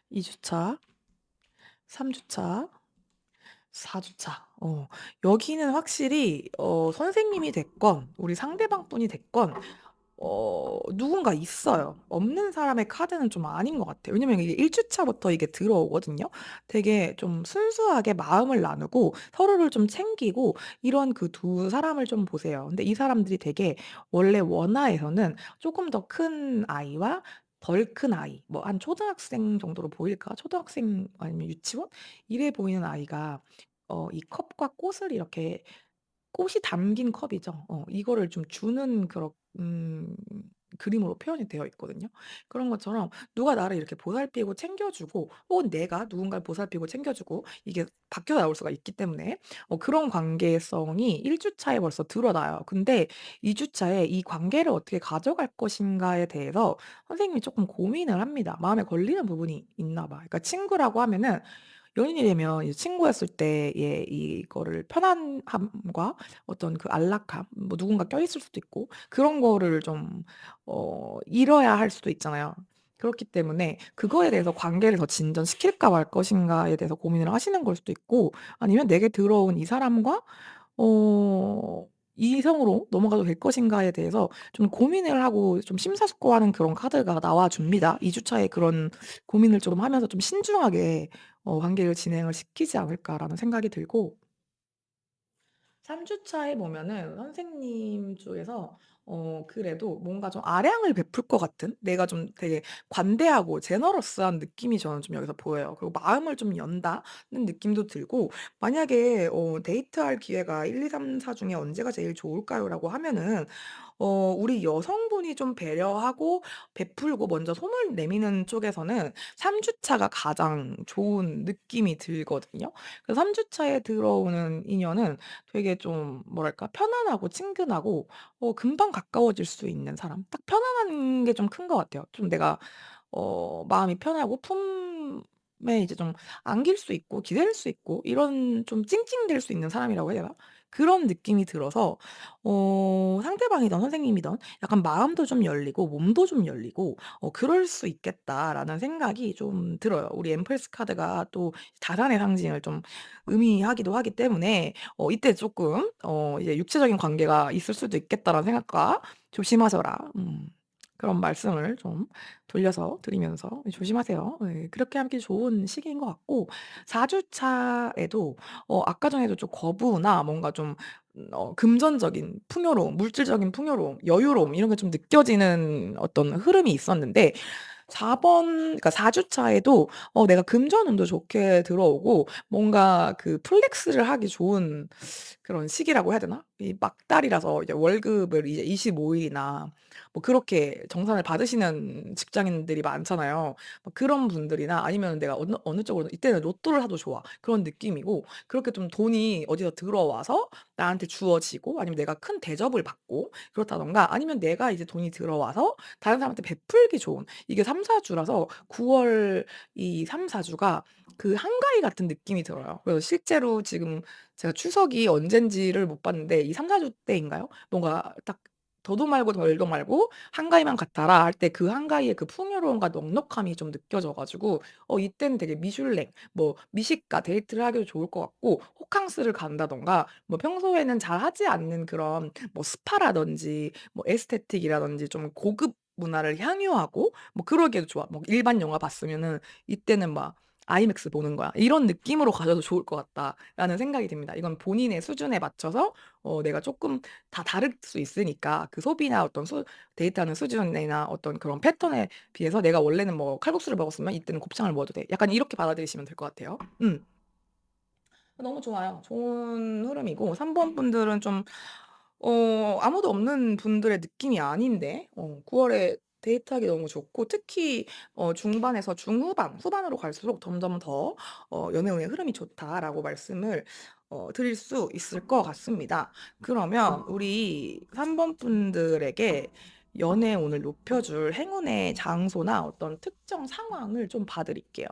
2 주차, 3 주차, 4 주차. 여기는 확실히 선생님이 됐건 우리 상대방 분이 됐건 누군가 있어요. 없는 사람의 카드는 좀 아닌 것 같아요. 왜냐면 이게 1 주차부터 이게 들어오거든요. 되게 좀 순수하게 마음을 나누고 서로를 좀 챙기고 이런 그 두 사람을 좀 보세요. 근데 이 사람들이 되게 원래 원화에서는 쪼끔 더 큰 아이와 덜 큰 아이, 뭐 한 초등학생 정도로 보일까? 초등학생 아니면 유치원? 이래 보이는 아이가 이 컵과 꽃을 이렇게, 꽃이 담긴 컵이죠. 이거를 좀 주는 그런 그림으로 표현이 되어 있거든요. 그런 것처럼 누가 나를 이렇게 보살피고 챙겨 주고, 혹은 내가 누군가를 보살피고 챙겨 주고, 이게 바뀌어 나올 수가 있기 때문에 그런 관계성이 1 주차에 벌써 드러나요. 근데 2 주차에 이 관계를 어떻게 가져갈 것인가에 대해서 선생님이 쪼끔 고민을 합니다. 마음에 걸리는 부분이 있나 봐. 그러니까 친구라고 하면은, 연인이 되면 이제 친구였을 때의 이거를 편안함과 어떤 그 안락함, 뭐 누군가 껴있을 수도 있고 그런 거를 좀 잃어야 할 수도 있잖아요. 그렇기 때문에 그거에 대해서 관계를 더 진전시킬까 말 것인가에 대해서 고민을 하시는 걸 수도 있고, 아니면 내게 들어온 이 사람과 어 이성으로 넘어가도 될 것인가에 대해서 좀 고민을 하고 좀 심사숙고하는 그런 카드가 나와 줍니다. 2 주차에 그런 고민을 좀 하면서 좀 신중하게 '관계를 진행을 시키지 않을까.'라는 생각이 들고, 3 주차에 보면은 선생님 쪽에서 그래도 뭔가 좀 아량을 베풀 것 같은, 내가 좀 되게 관대하고 제너러스한 느낌이 저는 좀 여기서 보여요. 그리고 마음을 좀 연다는 느낌도 들고, 만약에 "데이트할 기회가 1, 2, 3, 4 중에 언제가 제일 좋을까요?"라고 하면은 우리 여성분이 좀 배려하고 베풀고 먼저 손을 내미는 쪽에서는 3 주차가 가장 좋은 느낌이 들거든요. 그래서 3 주차에 들어오는 인연은 되게 좀 뭐랄까 편안하고 친근하고 금방 가까워질 수 있는 사람. 딱 편안한 게 좀 큰 것 같아요. 좀 내가 마음이 편하고 품에 이제 좀 안길 수 있고 기댈 수 있고 이런 좀 찡찡댈 수 있는 사람이라고 해야 되나? 그런 느낌이 들어서 상대방이든 선생님이든 약간 마음도 좀 열리고 몸도 좀 열리고 '그럴 수 있겠다.'라는 생각이 좀 들어요. 우리 엠프레스 카드가 또 다산의 상징을 좀 의미하기도 하기 때문에 이때 쪼끔 이제 '육체적인 관계가 있을 수도 있겠다.'라는 생각과 '조심하셔라.' 그런 말씀을 좀 돌려서 드리면서 조심하세요. 예. 그렇게 하기 좋은 시기인 것 같고, 4 주차에도 아까 전에도 좀 거부나 뭔가 좀 금전적인 풍요로움, 물질적인 풍요로움, 여유로움 이런 게 좀 느껴지는 어떤 흐름이 있었는데, 4번 그러니까 4 주차에도 내가 금전운도 좋게 들어오고 뭔가 그 플렉스를 하기 좋은 그런 시기라고 해야 되나? 이 막달이라서 이제 월급을 이제 25 일이나 뭐 그렇게 정산을 받으시는 직장인들이 많잖아요. 뭐 그런 분들이나 아니면 내가 어느 쪽으로 이때는 로또를 사도 좋아. 그런 느낌이고, 그렇게 좀 돈이 어디서 들어와서 나한테 주어지고 아니면 내가 큰 대접을 받고 그렇다든가, 아니면 내가 이제 돈이 들어와서 다른 사람한테 베풀기 좋은, 이게 3-4 주라서 9월 이 3-4 주가 그 한가위 같은 느낌이 들어요. 그래서 실제로 지금 제가 추석이 언젠지를 못 봤는데 이 3-4주 때인가요? 뭔가 딱 더도 말고 덜도 말고 한가위만 같아라 할 때 그 한가위의 그 풍요로움과 넉넉함이 좀 느껴져 가지고 이때는 되게 미슐랭 뭐 미식가 데이트를 하기도 좋을 것 같고, 호캉스를 간다든가 뭐 평소에는 잘 하지 않는 그런 뭐 스파라든지 뭐 에스테틱이라든지 좀 고급 문화를 향유하고 뭐 그러기에도 좋아. 뭐 일반 영화 봤으면은 이때는 막 '아이맥스 보는 거야.' 이런 느낌으로 가셔도 좋을 것 같다라는 생각이 듭니다. 이건 본인의 수준에 맞춰서 내가 쪼끔 다 다를 수 있으니까 그 소비나 어떤 데이트하는 수준이나 어떤 그런 패턴에 비해서 '내가 원래는 뭐 칼국수를 먹었으면 이때는 곱창을 먹어도 돼.' 약간 이렇게 받아들이시면 될 것 같아요. 너무 좋아요. 좋은 흐름이고, 3번 분들은 좀 아무도 없는 분들의 느낌이 아닌데 9 월에 데이트하기 너무 좋고, 특히 중반에서 중후반, 후반으로 갈수록 점점 더 "연애 운의 흐름이 좋다."라고 말씀을 드릴 수 있을 것 같습니다. 그러면 우리 3번 분들에게 연애운을 높여줄 행운의 장소나 어떤 특정 상황을 좀 봐 드릴게요.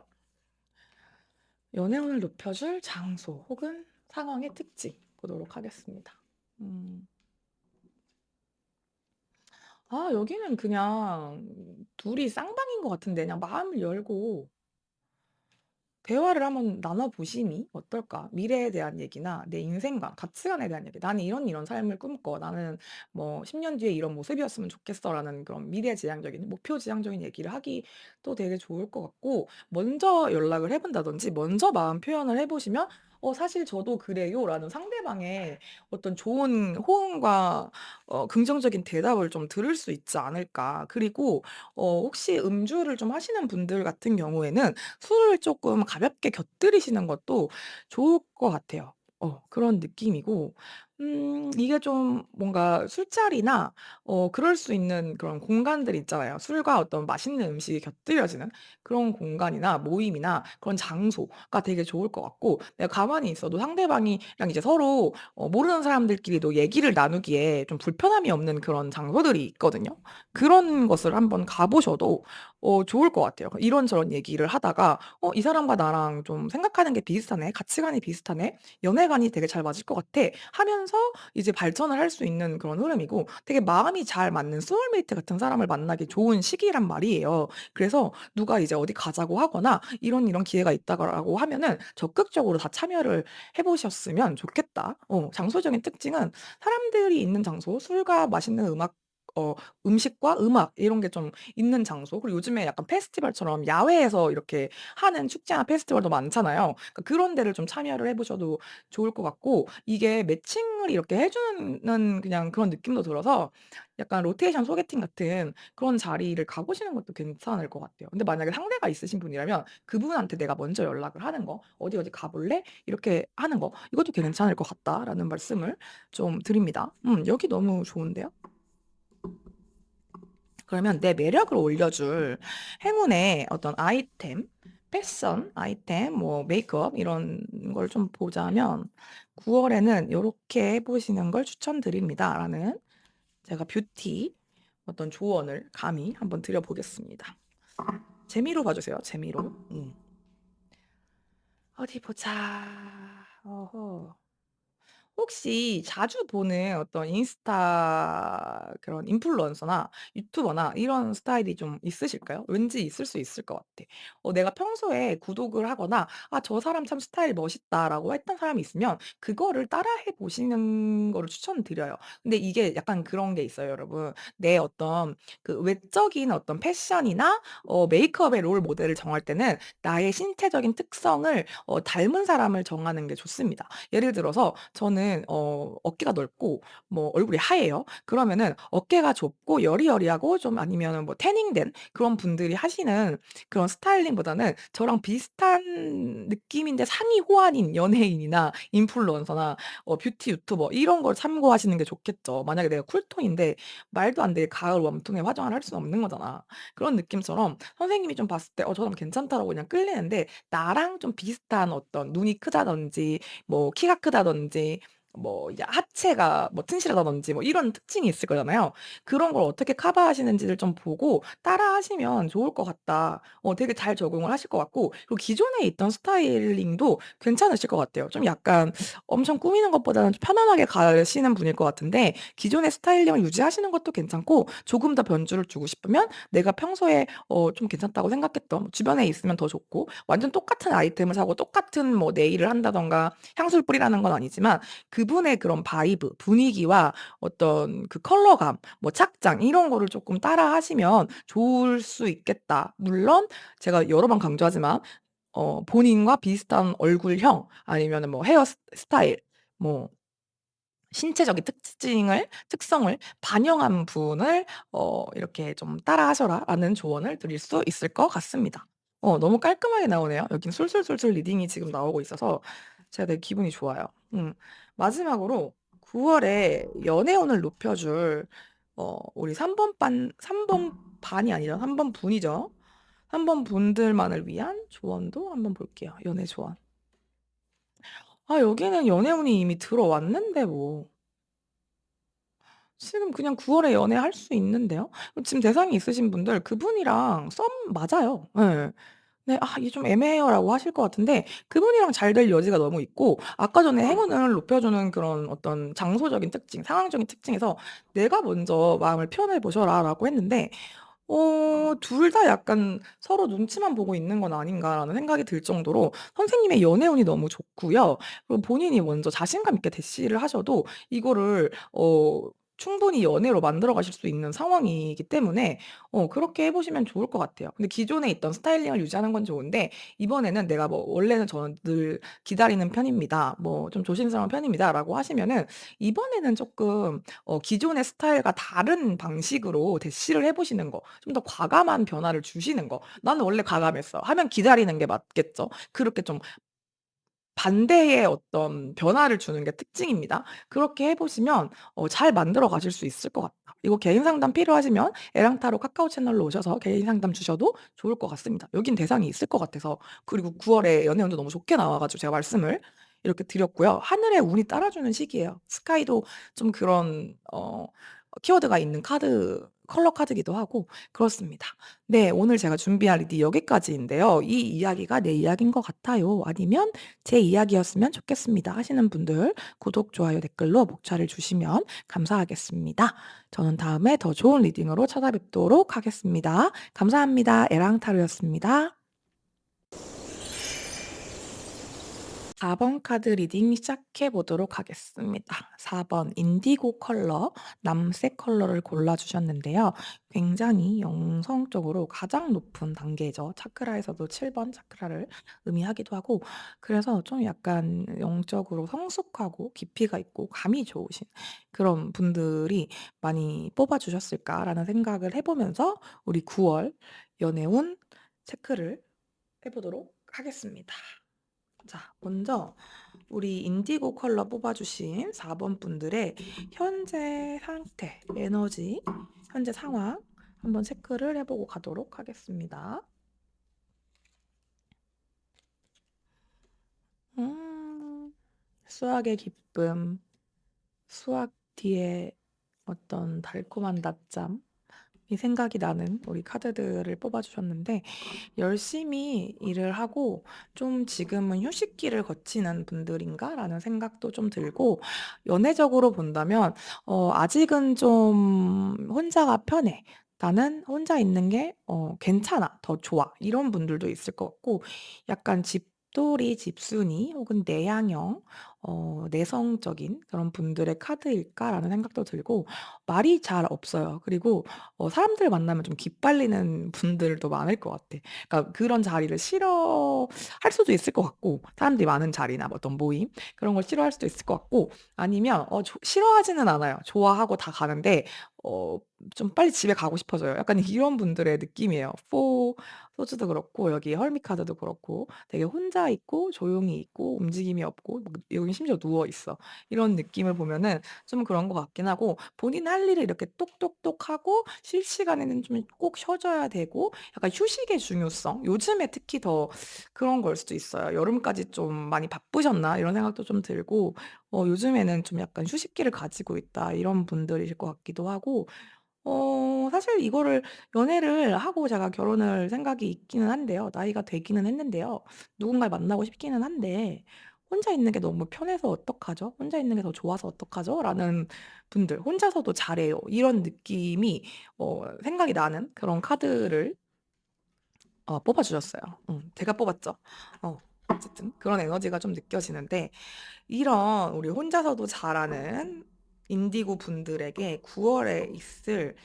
연애운을 높여줄 장소 혹은 상황의 특징 보도록 하겠습니다. 음. 여기는 그냥 둘이 쌍방인 것 같은데, 그냥 마음을 열고 대화를 한번 나눠 보심이 어떨까? 미래에 대한 얘기나 내 인생관, 가치관에 대한 얘기. '나는 이런 삶을 꿈꿔. 나는 뭐 10년 뒤에 이런 모습이었으면 좋겠어.'라는 그런 미래지향적인 목표지향적인 얘기를 하기도 되게 좋을 것 같고, 먼저 연락을 해 본다든지 먼저 마음 표현을 해 보시면 사실 저도 그래요.'라는 상대방의 어떤 좋은 호응과 긍정적인 대답을 좀 들을 수 있지 않을까. 그리고 혹시 음주를 좀 하시는 분들 같은 경우에는 술을 쪼끔 가볍게 곁들이시는 것도 좋을 것 같아요. 그런 느낌이고, 이게 좀 뭔가 술자리나 그럴 수 있는 그런 공간들 있잖아요. 술과 어떤 맛있는 음식이 곁들여지는 그런 공간이나 모임이나 그런 장소가 되게 좋을 것 같고, 내가 가만히 있어도 상대방이랑 이제 서로 모르는 사람들끼리도 얘기를 나누기에 좀 불편함이 없는 그런 장소들이 있거든요. 그런 것을 한번 가 보셔도 좋을 것 같아요. 이런저런 얘기를 하다가 '이 사람과 나랑 좀 생각하는 게 비슷하네. 가치관이 비슷하네. 연애관이 되게 잘 맞을 것 같아.' 하면서 이제 발전을 할 수 있는 그런 흐름이고, 되게 마음이 잘 맞는 소울메이트 같은 사람을 만나기 좋은 시기란 말이에요. 그래서 누가 이제 어디 가자고 하거나 이런 기회가 있다라고 하면은 적극적으로 다 참여를 해 보셨으면 좋겠다. 장소적인 특징은 사람들이 있는 장소, 술과 맛있는 어 음식과 음악 이런 게 좀 있는 장소, 그리고 요즘에 약간 페스티벌처럼 야외에서 이렇게 하는 축제나 페스티벌도 많잖아요. 그러니까 그런 데를 좀 참여를 해 보셔도 좋을 것 같고, 이게 매칭을 이렇게 해 주는 그냥 그런 느낌도 들어서 약간 로테이션 소개팅 같은 그런 자리를 가 보시는 것도 괜찮을 것 같아요. 근데 만약에 상대가 있으신 분이라면 그분한테 내가 먼저 연락을 하는 거, "어디 어디 가 볼래?" 이렇게 하는 거, 이것도 괜찮을 것 같다라는 말씀을 좀 드립니다. 여기 너무 좋은데요? 그러면 내 매력을 올려줄 행운의 어떤 아이템, 패션 아이템, 뭐 메이크업 이런 걸 좀 보자면 9 월에는 요렇게 해 보시는 걸 추천드립니다라는, 제가 뷰티 어떤 조언을 감히 한번 드려 보겠습니다. 재미로 봐 주세요, 재미로. 어디 보자. 어허. 혹시 자주 보는 어떤 인스타 그런 인플루언서나 유튜버나 이런 스타일이 좀 있으실까요? 왠지 있을 수 있을 것 같아. 내가 평소에 구독을 하거나 '아 저 사람 참 스타일 멋있다.'라고 했던 사람이 있으면 그거를 따라해 보시는 거를 추천드려요. 근데 이게 약간 그런 게 있어요, 여러분. 내 어떤 그 외적인 어떤 패션이나 메이크업의 롤 모델을 정할 때는 나의 신체적인 특성을 닮은 사람을 정하는 게 좋습니다. 예를 들어서 저는 어깨가 넓고 뭐 얼굴이 하얘요. 그러면은 어깨가 좁고 여리여리하고 좀 아니면은 뭐 태닝된 그런 분들이 하시는 그런 스타일링보다는 저랑 비슷한 느낌인데 상이 호환인 연예인이나 인플루언서나 뷰티 유튜버 이런 걸 참고하시는 게 좋겠죠. 만약에 내가 쿨톤인데 말도 안 되게 가을 웜톤에 화장을 할 수는 없는 거잖아. 그런 느낌처럼 선생님이 좀 봤을 때 '저 사람 괜찮다.'라고 그냥 끌리는데, 나랑 좀 비슷한 어떤 눈이 크다든지 뭐 키가 크다든지 뭐 이제 하체가 뭐 튼실하다든지 뭐 이런 특징이 있을 거잖아요. 그런 걸 어떻게 커버하시는지를 좀 보고 따라하시면 좋을 것 같다. 되게 잘 적응을 하실 것 같고, 그리고 기존에 있던 스타일링도 괜찮으실 것 같아요. 좀 약간 엄청 꾸미는 것보다는 좀 편안하게 가시는 분일 것 같은데, 기존의 스타일링을 유지하시는 것도 괜찮고 조금 더 변주를 주고 싶으면 내가 평소에 좀 괜찮다고 생각했던 주변에 있으면 더 좋고, 완전 똑같은 아이템을 사고 똑같은 뭐 네일을 한다든가 향수를 뿌리라는 건 아니지만 그분의 그런 바이브, 분위기와 어떤 그 컬러감, 뭐 착장 이런 거를 쪼끔 따라하시면 좋을 수 있겠다. 물론 제가 여러 번 강조하지만 본인과 비슷한 얼굴형 아니면은 뭐 헤어 스타일, 뭐 신체적인 특성을 반영한 분을 이렇게 좀 "따라하셔라."라는 조언을 드릴 수 있을 것 같습니다. 너무 깔끔하게 나오네요. 여긴 술술술술 리딩이 지금 나오고 있어서 제가 되게 기분이 좋아요. 마지막으로 9 월에 연애운을 높여줄 우리 3번 반이 아니라 3번 분이죠. 3번 분들만을 위한 조언도 한번 볼게요, 연애 조언. 여기는 연애운이 이미 들어왔는데 뭐. 지금 그냥 9 월에 연애할 수 있는데요. 지금 대상이 있으신 분들 그분이랑 썸 맞아요. 예. 네, '아 이게 좀 애매해요.'라고 하실 것 같은데 그분이랑 잘 될 여지가 너무 있고, 아까 전에 행운을 높여주는 그런 어떤 장소적인 특징, 상황적인 특징에서 "내가 먼저 마음을 표현해 보셔라."라고 했는데 둘 다 약간 서로 눈치만 보고 있는 건 아닌가라는 생각이 들 정도로 선생님의 연애운이 너무 좋고요. 그리고 본인이 먼저 자신감 있게 대시를 하셔도 이거를 충분히 연애로 만들어 가실 수 있는 상황이기 때문에 그렇게 해 보시면 좋을 것 같아요. 근데 기존에 있던 스타일링을 유지하는 건 좋은데, 이번에는 내가 뭐 "원래는 저는 늘 기다리는 편입니다. 뭐 좀 조심스러운 편입니다."라고 하시면은 이번에는 쪼끔 기존의 스타일과 다른 방식으로 대시를 해 보시는 거, 좀 더 과감한 변화를 주시는 거. "나는 원래 과감했어." 하면 기다리는 게 맞겠죠. 그렇게 좀 반대의 어떤 변화를 주는 게 특징입니다. 그렇게 해 보시면 잘 만들어 가실 수 있을 것 같다. 이거 개인 상담 필요하시면 에랑타로 카카오 채널로 오셔서 개인 상담 주셔도 좋을 것 같습니다. 여긴 대상이 있을 것 같아서. 그리고 9 월에 연애운도 너무 좋게 나와 가지고 제가 말씀을 이렇게 드렸고요. 하늘의 운이 따라주는 시기예요. 스카이도 좀 그런 키워드가 있는 카드 컬러 카드기도 하고 그렇습니다. 네. 오늘 제가 준비한 리딩 여기까지인데요. "이 이야기가 내 이야기인 것 같아요." 아니면 "제 이야기였으면 좋겠습니다." 하시는 분들 구독, 좋아요, 댓글로 목차를 주시면 감사하겠습니다. 저는 다음에 더 좋은 리딩으로 찾아뵙도록 하겠습니다. 감사합니다. 에랑타로였습니다. 4번 카드 리딩 시작해 보도록 하겠습니다. 4번 인디고 컬러, 남색 컬러를 골라 주셨는데요. 굉장히 영성적으로 가장 높은 단계죠. 차크라에서도 7번 차크라를 의미하기도 하고, 그래서 좀 약간 영적으로 성숙하고 깊이가 있고 감이 좋으신 그런 분들이 많이 뽑아 주셨을까라는 생각을 해 보면서 우리 9월 연애운 체크를 해 보도록 하겠습니다. 자, 먼저 우리 인디고 컬러 뽑아주신 4번 분들의 현재 상태, 에너지, 현재 상황 한번 체크를 해보고 가도록 하겠습니다. 수학의 기쁨, 수학 뒤에 어떤 달콤한 낮잠, 이 생각이 나는 우리 카드들을 뽑아주셨는데, 열심히 일을 하고 좀 지금은 휴식기를 거치는 분들인가라는 생각도 좀 들고, 연애적으로 본다면 아직은 좀 혼자가 편해. 나는 혼자 있는 게 괜찮아. 더 좋아. 이런 분들도 있을 것 같고, 약간 집돌이, 집순이 혹은 내향형, 내성적인 그런 분들의 카드일까라는 생각도 들고, 말이 잘 없어요. 그리고 사람들 만나면 좀 기빨리는 분들도 많을 것 같아. 그러니까 그런 자리를 싫어할 수도 있을 것 같고, 사람들이 많은 자리나 뭐 어떤 모임 그런 걸 싫어할 수도 있을 것 같고, 아니면 싫어하지는 않아요. 좋아하고 다 가는데 어 좀 빨리 집에 가고 싶어져요. 약간 이런 분들의 느낌이에요. 포 소주도 그렇고 여기 헐미 카드도 그렇고 되게 혼자 있고 조용히 있고 움직임이 없고 막 여긴 심지어 누워 있어. 이런 느낌을 보면은 좀 그런 것 같긴 하고, 본인 할 일을 이렇게 똑똑똑 하고 쉴 시간에는 좀 꼭 쉬어 줘야 되고, 약간 휴식의 중요성 요즘에 특히 더 그런 걸 수도 있어요. '여름까지 좀 많이 바쁘셨나?' 이런 생각도 좀 들고, 요즘에는 좀 약간 '휴식기를 가지고 있다.' 이런 분들이실 것 같기도 하고, 사실 이거를 연애를 하고 제가 결혼을 생각이 있기는 한데요. 나이가 되기는 했는데요. 누군가를 만나고 싶기는 한데 '혼자 있는 게 너무 편해서 어떡하죠? 혼자 있는 게 더 좋아서 어떡하죠?' 라는 분들, '혼자서도 잘해요.' 이런 느낌이 생각이 나는 그런 카드를 뽑아 주셨어요. 제가 뽑았죠. 어쨌든 그런 에너지가 좀 느껴지는데, 이런 우리 혼자서도 잘하는 인디고 분들에게 9 월에 있을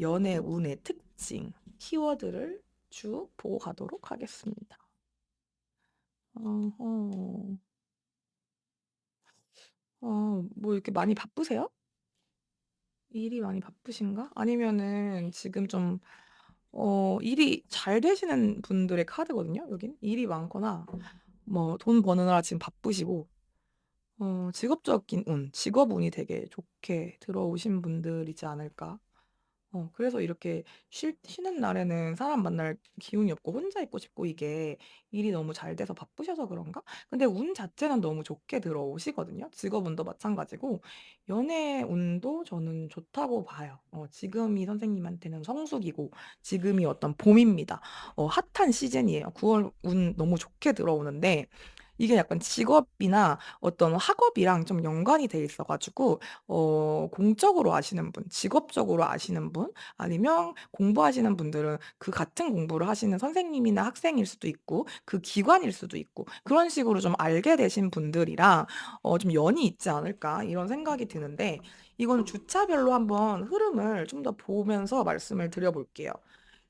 연애 운의 특징, 키워드를 쭉 보고 가도록 하겠습니다. 어허. 뭐 이렇게 많이 바쁘세요? 일이 많이 바쁘신가? 아니면은 지금 좀 일이 잘 되시는 분들의 카드거든요, 여긴. 일이 많거나 뭐 돈 버느라 지금 바쁘시고, 직업적인 운, 직업 운이 되게 좋게 들어오신 분들이지 않을까. 그래서 이렇게 쉬는 날에는 사람 만날 기운이 없고 혼자 있고 싶고, 이게 일이 너무 잘 돼서 바쁘셔서 그런가? 근데 운 자체는 너무 좋게 들어오시거든요. 직업 운도 마찬가지고 연애 운도 저는 좋다고 봐요. 지금이 선생님한테는 성수기고 지금이 어떤 봄입니다. 핫한 시즌이에요. 9월 운 너무 좋게 들어오는데, 이게 약간 직업이나 어떤 학업이랑 좀 연관이 돼 있어 가지고, 공적으로 아시는 분, 직업적으로 아시는 분, 아니면 공부하시는 분들은 그 같은 공부를 하시는 선생님이나 학생일 수도 있고 그 기관일 수도 있고, 그런 식으로 좀 알게 되신 분들이랑 좀 연이 있지 않을까 이런 생각이 드는데, 이건 주차별로 한번 흐름을 좀 더 보면서 말씀을 드려 볼게요.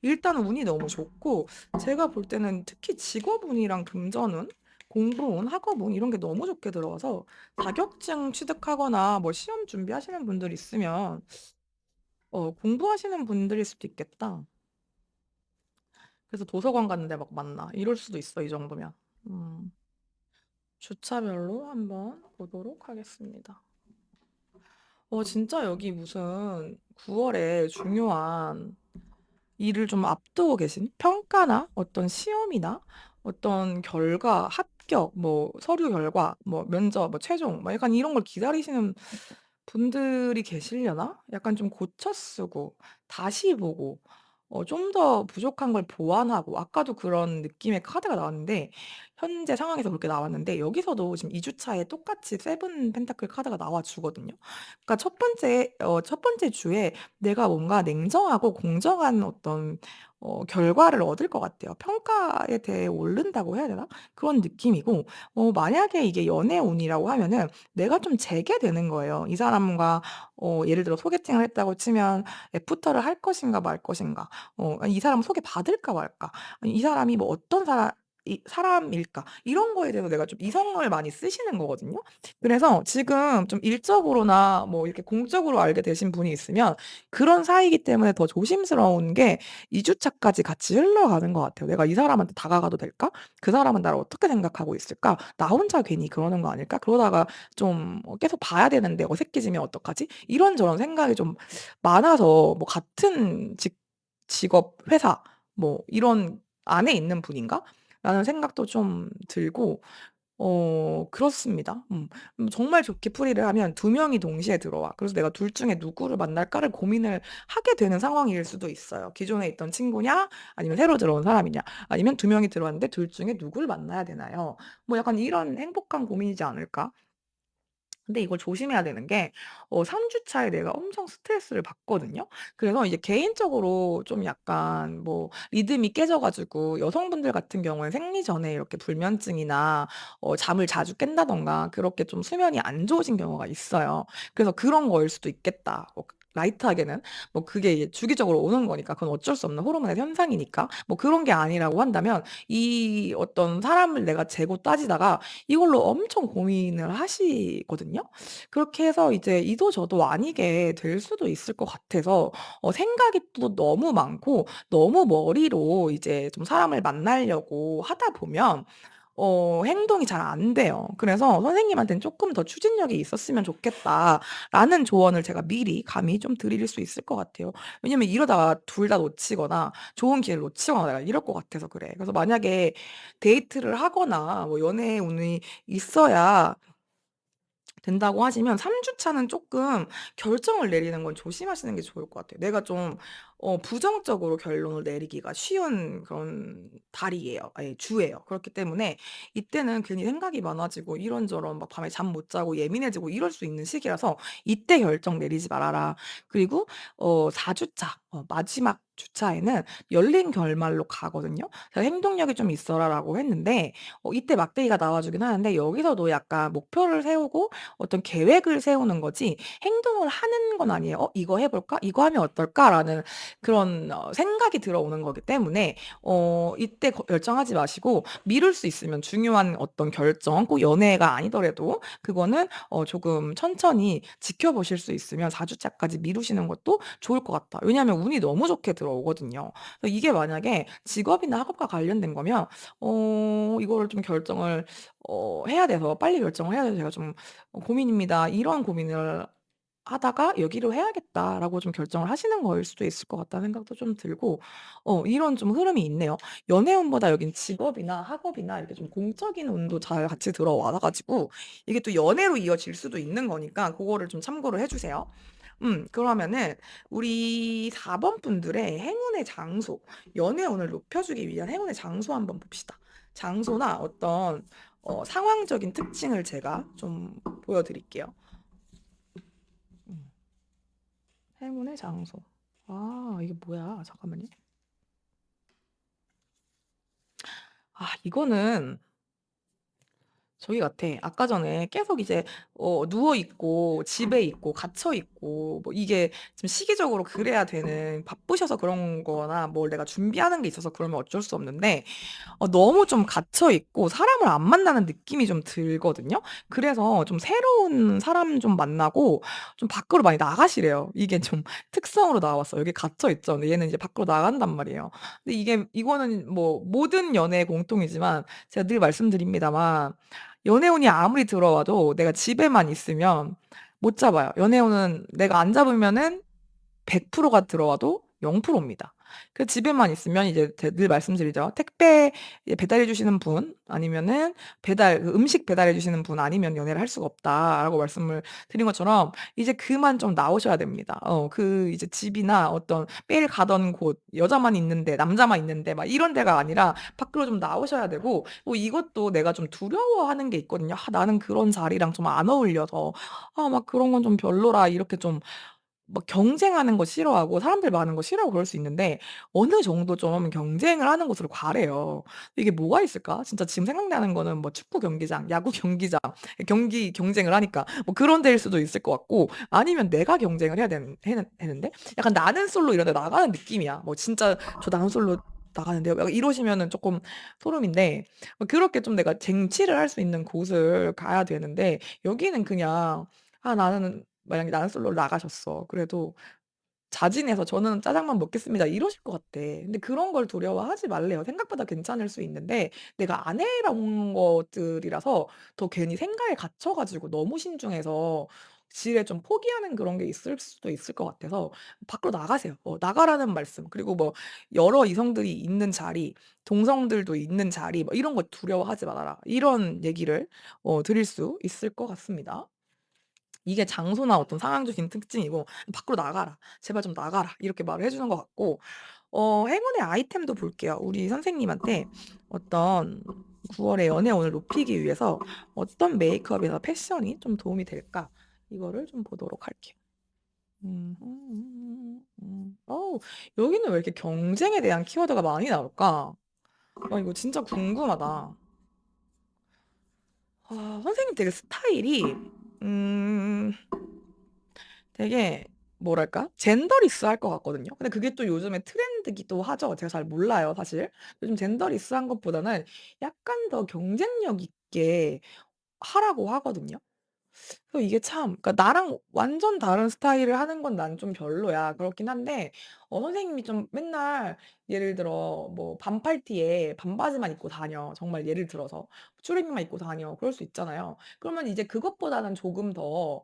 일단은 운이 너무 좋고, 제가 볼 때는 특히 직업운이랑 금전운, 공부운, 학업운 이런 게 너무 좋게 들어와서, 자격증 취득하거나 뭐 시험 준비하시는 분들 있으면 공부하시는 분들일 수도 있겠다. 그래서 도서관 갔는데 막 만나. 이럴 수도 있어, 이 정도면. 음. 주차별로 한번 보도록 하겠습니다. 진짜 여기 무슨 9 월에 중요한 일을 좀 앞두고 계신, 평가나 어떤 시험이나 어떤 결과, 합격, 뭐 서류 결과, 뭐 면접, 뭐 최종, 뭐 약간 이런 걸 기다리시는 분들이 계시려나? 약간 좀 고쳐 쓰고 다시 보고 좀 더 부족한 걸 보완하고 아까도 그런 느낌의 카드가 나왔는데 현재 상황에서 그렇게 나왔는데 여기서도 지금 2 주차에 똑같이 세븐 펜타클 카드가 나와 주거든요. 그러니까 첫 번째 주에 내가 뭔가 냉정하고 공정한 어떤 결과를 얻을 것 같아요. 평가에 대해 오른다고 해야 되나? 그런 느낌이고 만약에 이게 연애 운이라고 하면은 내가 좀 재게 되는 거예요. 이 사람과 예를 들어 소개팅을 했다고 치면 애프터를 할 것인가 말 것인가. 아니 이 사람은 소개받을까 말까. 아니 이 사람이 뭐 어떤 사람일까. 이런 거에 대해서 내가 좀 이성을 많이 쓰시는 거거든요. 그래서 지금 좀 일적으로나 뭐 이렇게 공적으로 알게 되신 분이 있으면 그런 사이이기 때문에 더 조심스러운 게 2 주차까지 같이 흘러가는 것 같아요. '내가 이 사람한테 다가가도 될까? 그 사람은 나를 어떻게 생각하고 있을까? 나 혼자 괜히 그러는 거 아닐까? 그러다가 좀 계속 봐야 되는데 어색해지면 어떡하지?' 이런저런 생각이 좀 많아서 뭐 '같은 직업 회사 뭐 이런 안에 있는 분인가?'라는 생각도 좀 들고 그렇습니다. 정말 좋게 풀이를 하면 두 명이 동시에 들어와. 그래서 내가 둘 중에 누구를 만날까를 고민을 하게 되는 상황일 수도 있어요. 기존에 있던 친구냐 아니면 새로 들어온 사람이냐 아니면 두 명이 들어왔는데 둘 중에 누굴 만나야 되나요? 뭐 약간 이런 행복한 고민이지 않을까? 근데 이걸 조심해야 되는 게 3 주차에 내가 엄청 스트레스를 받거든요. 그래서 이제 개인적으로 좀 약간 뭐 리듬이 깨져 가지고 여성분들 같은 경우에 생리 전에 이렇게 불면증이나 잠을 자주 깬다든가 그렇게 좀 수면이 안 좋으신 경우가 있어요. 그래서 '그런 거일 수도 있겠다.' 라이트하게는 뭐 그게 이제 주기적으로 오는 거니까 그건 어쩔 수 없는 호르몬의 현상이니까 뭐 그런 게 아니라고 한다면 이 어떤 사람을 내가 재고 따지다가 이걸로 엄청 고민을 하시거든요. 그렇게 해서 이제 이도 저도 아니게 될 수도 있을 것 같아서 생각이 또 너무 많고 너무 머리로 이제 좀 사람을 만나려고 하다 보면 행동이 잘 안 돼요. 그래서 선생님한테는 "쪼끔 더 추진력이 있었으면 좋겠다."라는 조언을 제가 미리 감히 좀 드릴 수 있을 것 같아요. 왜냐면 이러다가 둘 다 놓치거나 좋은 기회를 놓치거나 내가 이럴 것 같아서 그래. 그래서 만약에 데이트를 하거나 뭐 연애의 운이 있어야 된다고 하시면 3 주차는 쪼끔 결정을 내리는 건 조심하시는 게 좋을 것 같아요. 내가 좀 부정적으로 결론을 내리기가 쉬운 그런 달이에요. 아니 주예요. 그렇기 때문에 이때는 괜히 생각이 많아지고 이런저런 막 밤에 잠 못 자고 예민해지고 이럴 수 있는 시기라서 "이때 결정 내리지 말아라." 그리고 4 주차 마지막 주차에는 열린 결말로 가거든요. 제가 "행동력이 좀 있어라."라고 했는데 이때 막대기가 나와 주긴 하는데 여기서도 약간 목표를 세우고 어떤 계획을 세우는 거지 행동을 하는 건 아니에요. '이거 해 볼까? 이거 하면 어떨까?'라는 그런 생각이 들어오는 거기 때문에 이때 결정하지 마시고 미룰 수 있으면 중요한 어떤 결정 꼭 연애가 아니더라도 그거는 조금 천천히 지켜보실 수 있으면 4 주차까지 미루시는 것도 좋을 것 같다. 왜냐하면 운이 너무 좋게 들어오거든요. 그래서 이게 만약에 직업이나 학업과 관련된 거면 이거를 좀 결정을 해야 돼서 빨리 결정을 해야 돼서 제가 좀 고민입니다. 이런 고민을 하다가 '여기로 해야겠다.'라고 좀 결정을 하시는 거일 수도 있을 것 같다는 생각도 좀 들고 이런 좀 흐름이 있네요. 연애운보다 여긴 직업이나 학업이나 이렇게 좀 공적인 운도 잘 같이 들어와 가지고 이게 또 연애로 이어질 수도 있는 거니까 고거를 좀 참고를 해 주세요. 그러면은 우리 4번 분들의 행운의 장소, 연애운을 높여주기 위한 행운의 장소 한번 봅시다. 장소나 어떤 상황적인 특징을 제가 좀 보여 드릴게요. 음. 행운의 장소. 아 이게 뭐야? 잠깐만요. 이거는 저기 같아. 아까 전에 계속 이제 누워 있고 집에 있고 갇혀 있고 뭐 이게 좀 시기적으로 그래야 되는 바쁘셔서 그런 거나 뭘 내가 준비하는 게 있어서 그러면 어쩔 수 없는데 너무 좀 갇혀 있고 사람을 안 만나는 느낌이 좀 들거든요. 그래서 좀 새로운 사람 좀 만나고 좀 밖으로 많이 나가시래요. 이게 좀 특성으로 나왔어요. 여기 갇혀 있죠. 근데 얘는 이제 밖으로 나간단 말이에요. 근데 이거는 뭐 모든 연애의 공통이지만 제가 늘 말씀드립니다만 연애운이 아무리 들어와도 내가 집에만 있으면 못 잡아요. 연애운은 내가 안 잡으면은 100%가 들어와도 0%입니다. 그 집에만 있으면 이제 늘 말씀드리죠. 택배 이제 배달해 주시는 분 아니면은 음식 배달해 주시는 분 아니면 연애를 할 수가 없다라고 말씀을 드린 것처럼 이제 그만 좀 나오셔야 됩니다. 이제 집이나 어떤 매일 가던 곳, 여자만 있는데 남자만 있는데 막 이런 데가 아니라 밖으로 좀 나오셔야 되고, 이것도 내가 좀 두려워하는 게 있거든요. '나는 그런 자리랑 좀 안 어울려서 막 그런 건 좀 별로라.' 이렇게 좀 막 경쟁하는 거 싫어하고 사람들 많은 거 싫어하고 그럴 수 있는데, 어느 정도 좀 경쟁을 하는 곳으로 가래요. 이게 뭐가 있을까? 진짜 지금 생각나는 거는 뭐 축구 경기장, 야구 경기장, 경기 경쟁을 하니까 뭐 그런 데일 수도 있을 것 같고, 아니면 내가 경쟁을 해야 되는데 약간 나는 솔로 이런 데 나가는 느낌이야. 뭐 진짜 "저 나는 솔로 나가는데요." 약간 이러시면은 쪼끔 소름인데, 그렇게 좀 내가 쟁취를 할 수 있는 곳을 가야 되는데, 여기는 그냥 나는 만약에 나는 솔로로 나가셨어. 그래도 자진해서 "저는 짜장면 먹겠습니다." 이러실 것 같아. 근데 그런 걸 두려워하지 말래요. 생각보다 괜찮을 수 있는데, 내가 안 해 본 것들이라서 더 괜히 생각에 갇혀 가지고 너무 신중해서 지레 좀 포기하는 그런 게 있을 수도 있을 것 같아서 밖으로 나가세요. 나가라는 말씀. 그리고 뭐 여러 이성들이 있는 자리, 동성들도 있는 자리 뭐 이런 거 두려워하지 말아라. 이런 얘기를 드릴 수 있을 것 같습니다. 이게 장소나 어떤 상황적인 특징이고 "밖으로 나가라. 제발 좀 나가라." 이렇게 말을 해 주는 것 같고, 행운의 아이템도 볼게요. 우리 선생님한테 어떤 9 월의 연애운을 높이기 위해서 어떤 메이크업이나 패션이 좀 도움이 될까? 이거를 좀 보도록 할게요. 어우, 여기는 왜 이렇게 경쟁에 대한 키워드가 많이 나올까? 이거 진짜 궁금하다. 선생님 되게 스타일이 음 되게 뭐랄까? 젠더리스할 것 같거든요. 근데 그게 또 요즘에 트렌드기도 하죠. 제가 잘 몰라요 사실. 요즘 젠더리스한 것보다는 약간 더 경쟁력 있게 하라고 하거든요. 그래서 이게 참, 그러니까 나랑 완전 다른 스타일을 하는 건 난 좀 별로야. 그렇긴 한데, 선생님이 좀 맨날 예를 들어 뭐 반팔티에 반바지만 입고 다녀. 정말 예를 들어서 추리닝만 입고 다녀. 그럴 수 있잖아요. 그러면 이제 그것보다는 조금 더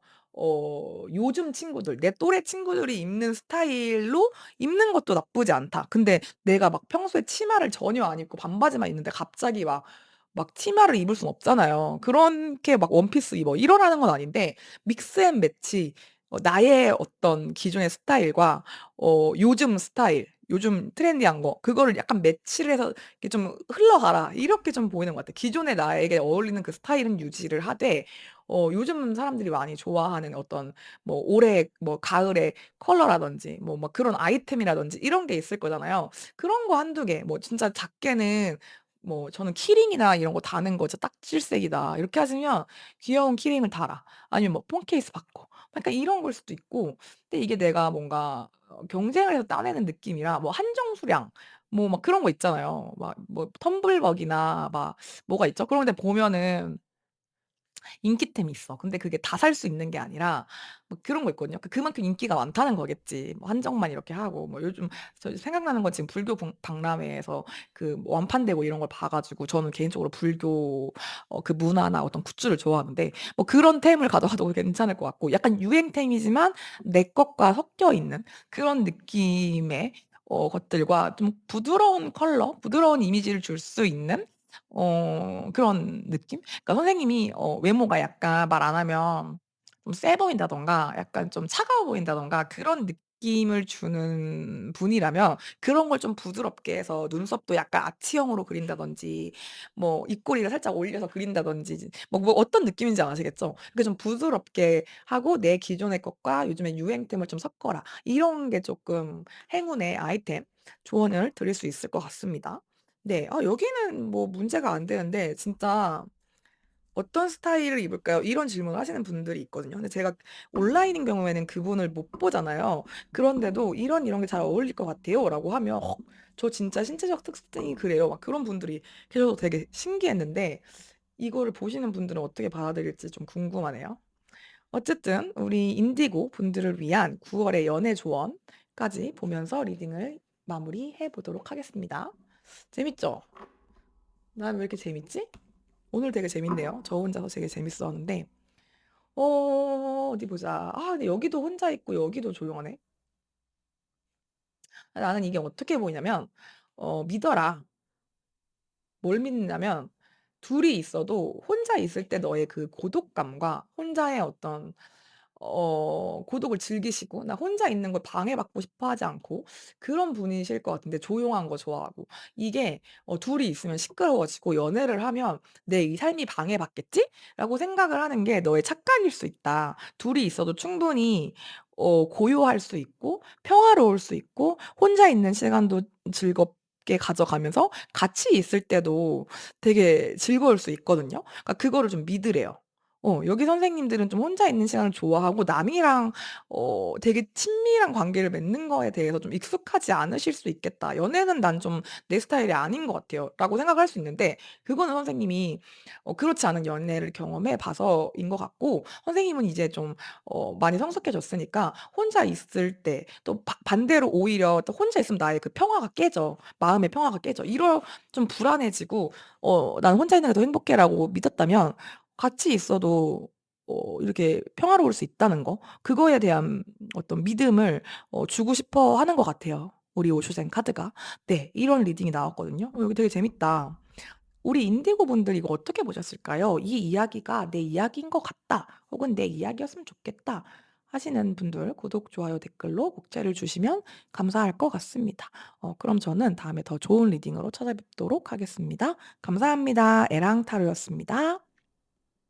요즘 친구들, 내 또래 친구들이 입는 스타일로 입는 것도 나쁘지 않다. 근데 내가 막 평소에 치마를 전혀 안 입고 반바지만 입는데 갑자기 막 치마를 입을 순 없잖아요. 그렇게 막 원피스 입어 이러라는 건 아닌데, 믹스 앤 매치, 나의 어떤 기존의 스타일과 요즘 스타일, 요즘 트렌디한 거 그거를 약간 매치를 해서 이렇게 좀 흘러가라, 이렇게 좀 보이는 것 같아요. 기존의 나에게 어울리는 그 스타일은 유지를 하되, 요즘 사람들이 많이 좋아하는 어떤 뭐 올해 뭐 가을의 컬러라든지 뭐 막 그런 아이템이라든지 이런 게 있을 거잖아요. 그런 거 한두 개, 뭐 진짜 작게는 뭐 "저는 키링이나 이런 거 다는 거 진짜 딱질색이다." 이렇게 하시면 귀여운 키링을 달아. 아니면 뭐 폰 케이스 받고. 약간 이런 걸 수도 있고. 근데 이게 내가 뭔가 경쟁을 해서 따내는 느낌이라 뭐 한정 수량 뭐 막 그런 거 있잖아요. 막 뭐 텀블벅이나 막 뭐가 있죠? 그런 데 보면은 인기템이 있어. 근데 그게 다 살 수 있는 게 아니라 뭐 그런 거 있거든요. 그만큼 인기가 많다는 거겠지. 뭐 한정만 이렇게 하고 뭐 요즘 저 생각나는 건 지금 불교 박람회에서 뭐 완판되고 이런 걸 봐 가지고, 저는 개인적으로 불교 그 문화나 어떤 굿즈를 좋아하는데 뭐 그런 템을 가져가도 괜찮을 것 같고, 약간 유행템이지만 내 것과 섞여 있는 그런 느낌의 것들과 좀 부드러운 컬러, 부드러운 이미지를 줄 수 있는 그런 느낌? 그러니까 선생님이 외모가 약간 말 안 하면 좀 세 보인다든가 약간 좀 차가워 보인다든가 그런 느낌을 주는 분이라면, 그런 걸 좀 부드럽게 해서 눈썹도 약간 아치형으로 그린다든지 뭐 입꼬리를 살짝 올려서 그린다든지 뭐 어떤 느낌인지 아시겠죠? 그게 좀 부드럽게 하고 내 기존의 것과 요즘의 유행템을 좀 섞어라. 이런 게 쪼끔 행운의 아이템 조언을 드릴 수 있을 것 같습니다. 네. 여기는 뭐 문제가 안 되는데, 진짜 "어떤 스타일을 입을까요?" 이런 질문을 하시는 분들이 있거든요. 근데 제가 온라인인 경우에는 그분을 못 보잖아요. 그런데도 "이런, 이런 게 잘 어울릴 것 같아요."라고 하면 저 진짜 신체적 특징이 그래요." 막 그런 분들이 계셔서 되게 신기했는데, 이거를 보시는 분들은 어떻게 받아들일지 좀 궁금하네요. 어쨌든 우리 인디고 분들을 위한 9 월의 연애 조언까지 보면서 리딩을 마무리해 보도록 하겠습니다. 재밌죠? 난 왜 이렇게 재밌지? 오늘 되게 재밌네요. 저 혼자서 되게 재밌어하는데, 어디 보자. 근데 여기도 혼자 있고 여기도 조용하네. 나는 이게 어떻게 보이냐면 믿어라. 뭘 믿냐면 둘이 있어도 혼자 있을 때 너의 그 고독감과 혼자의 어떤 고독을 즐기시고 나 혼자 있는 걸 방해받고 싶어 하지 않고 그런 분이실 것 같은데 조용한 거 좋아하고 이게 둘이 있으면 시끄러워지고 연애를 하면 '내 이 삶이 방해받겠지?'라고 생각을 하는 게 너의 착각일 수 있다. 둘이 있어도 충분히 고요할 수 있고 평화로울 수 있고 혼자 있는 시간도 즐겁게 가져가면서 같이 있을 때도 되게 즐거울 수 있거든요. 그러니까 그거를 좀 믿으래요. 여기 선생님들은 좀 혼자 있는 시간을 좋아하고 남이랑 되게 친밀한 관계를 맺는 거에 대해서 좀 익숙하지 않으실 수 있겠다. '연애는 난 좀 내 스타일이 아닌 것 같아요.'라고 생각할 수 있는데 그거는 선생님이 그렇지 않은 연애를 경험해 봐서인 것 같고 선생님은 이제 좀 많이 성숙해졌으니까 혼자 있을 때 또 반대로 오히려 또 혼자 있으면 나의 그 평화가 깨져. 마음의 평화가 깨져. 좀 불안해지고 '나는 혼자 있는 게 더 행복해.'라고 믿었다면 같이 있어도 이렇게 평화로울 수 있다는 거 그거에 대한 어떤 믿음을 주고 싶어 하는 것 같아요, 우리 오슈젠 카드가. 네. 이런 리딩이 나왔거든요. 이거 되게 재밌다. 우리 인디고 분들 이거 어떻게 보셨을까요? '이 이야기가 내 이야기인 것 같다.' 혹은 '내 이야기였으면 좋겠다.' 하시는 분들 구독, 좋아요, 댓글로 곡재를 주시면 감사할 것 같습니다. 그럼 저는 다음에 더 좋은 리딩으로 찾아뵙도록 하겠습니다. 감사합니다. 에랑타로였습니다.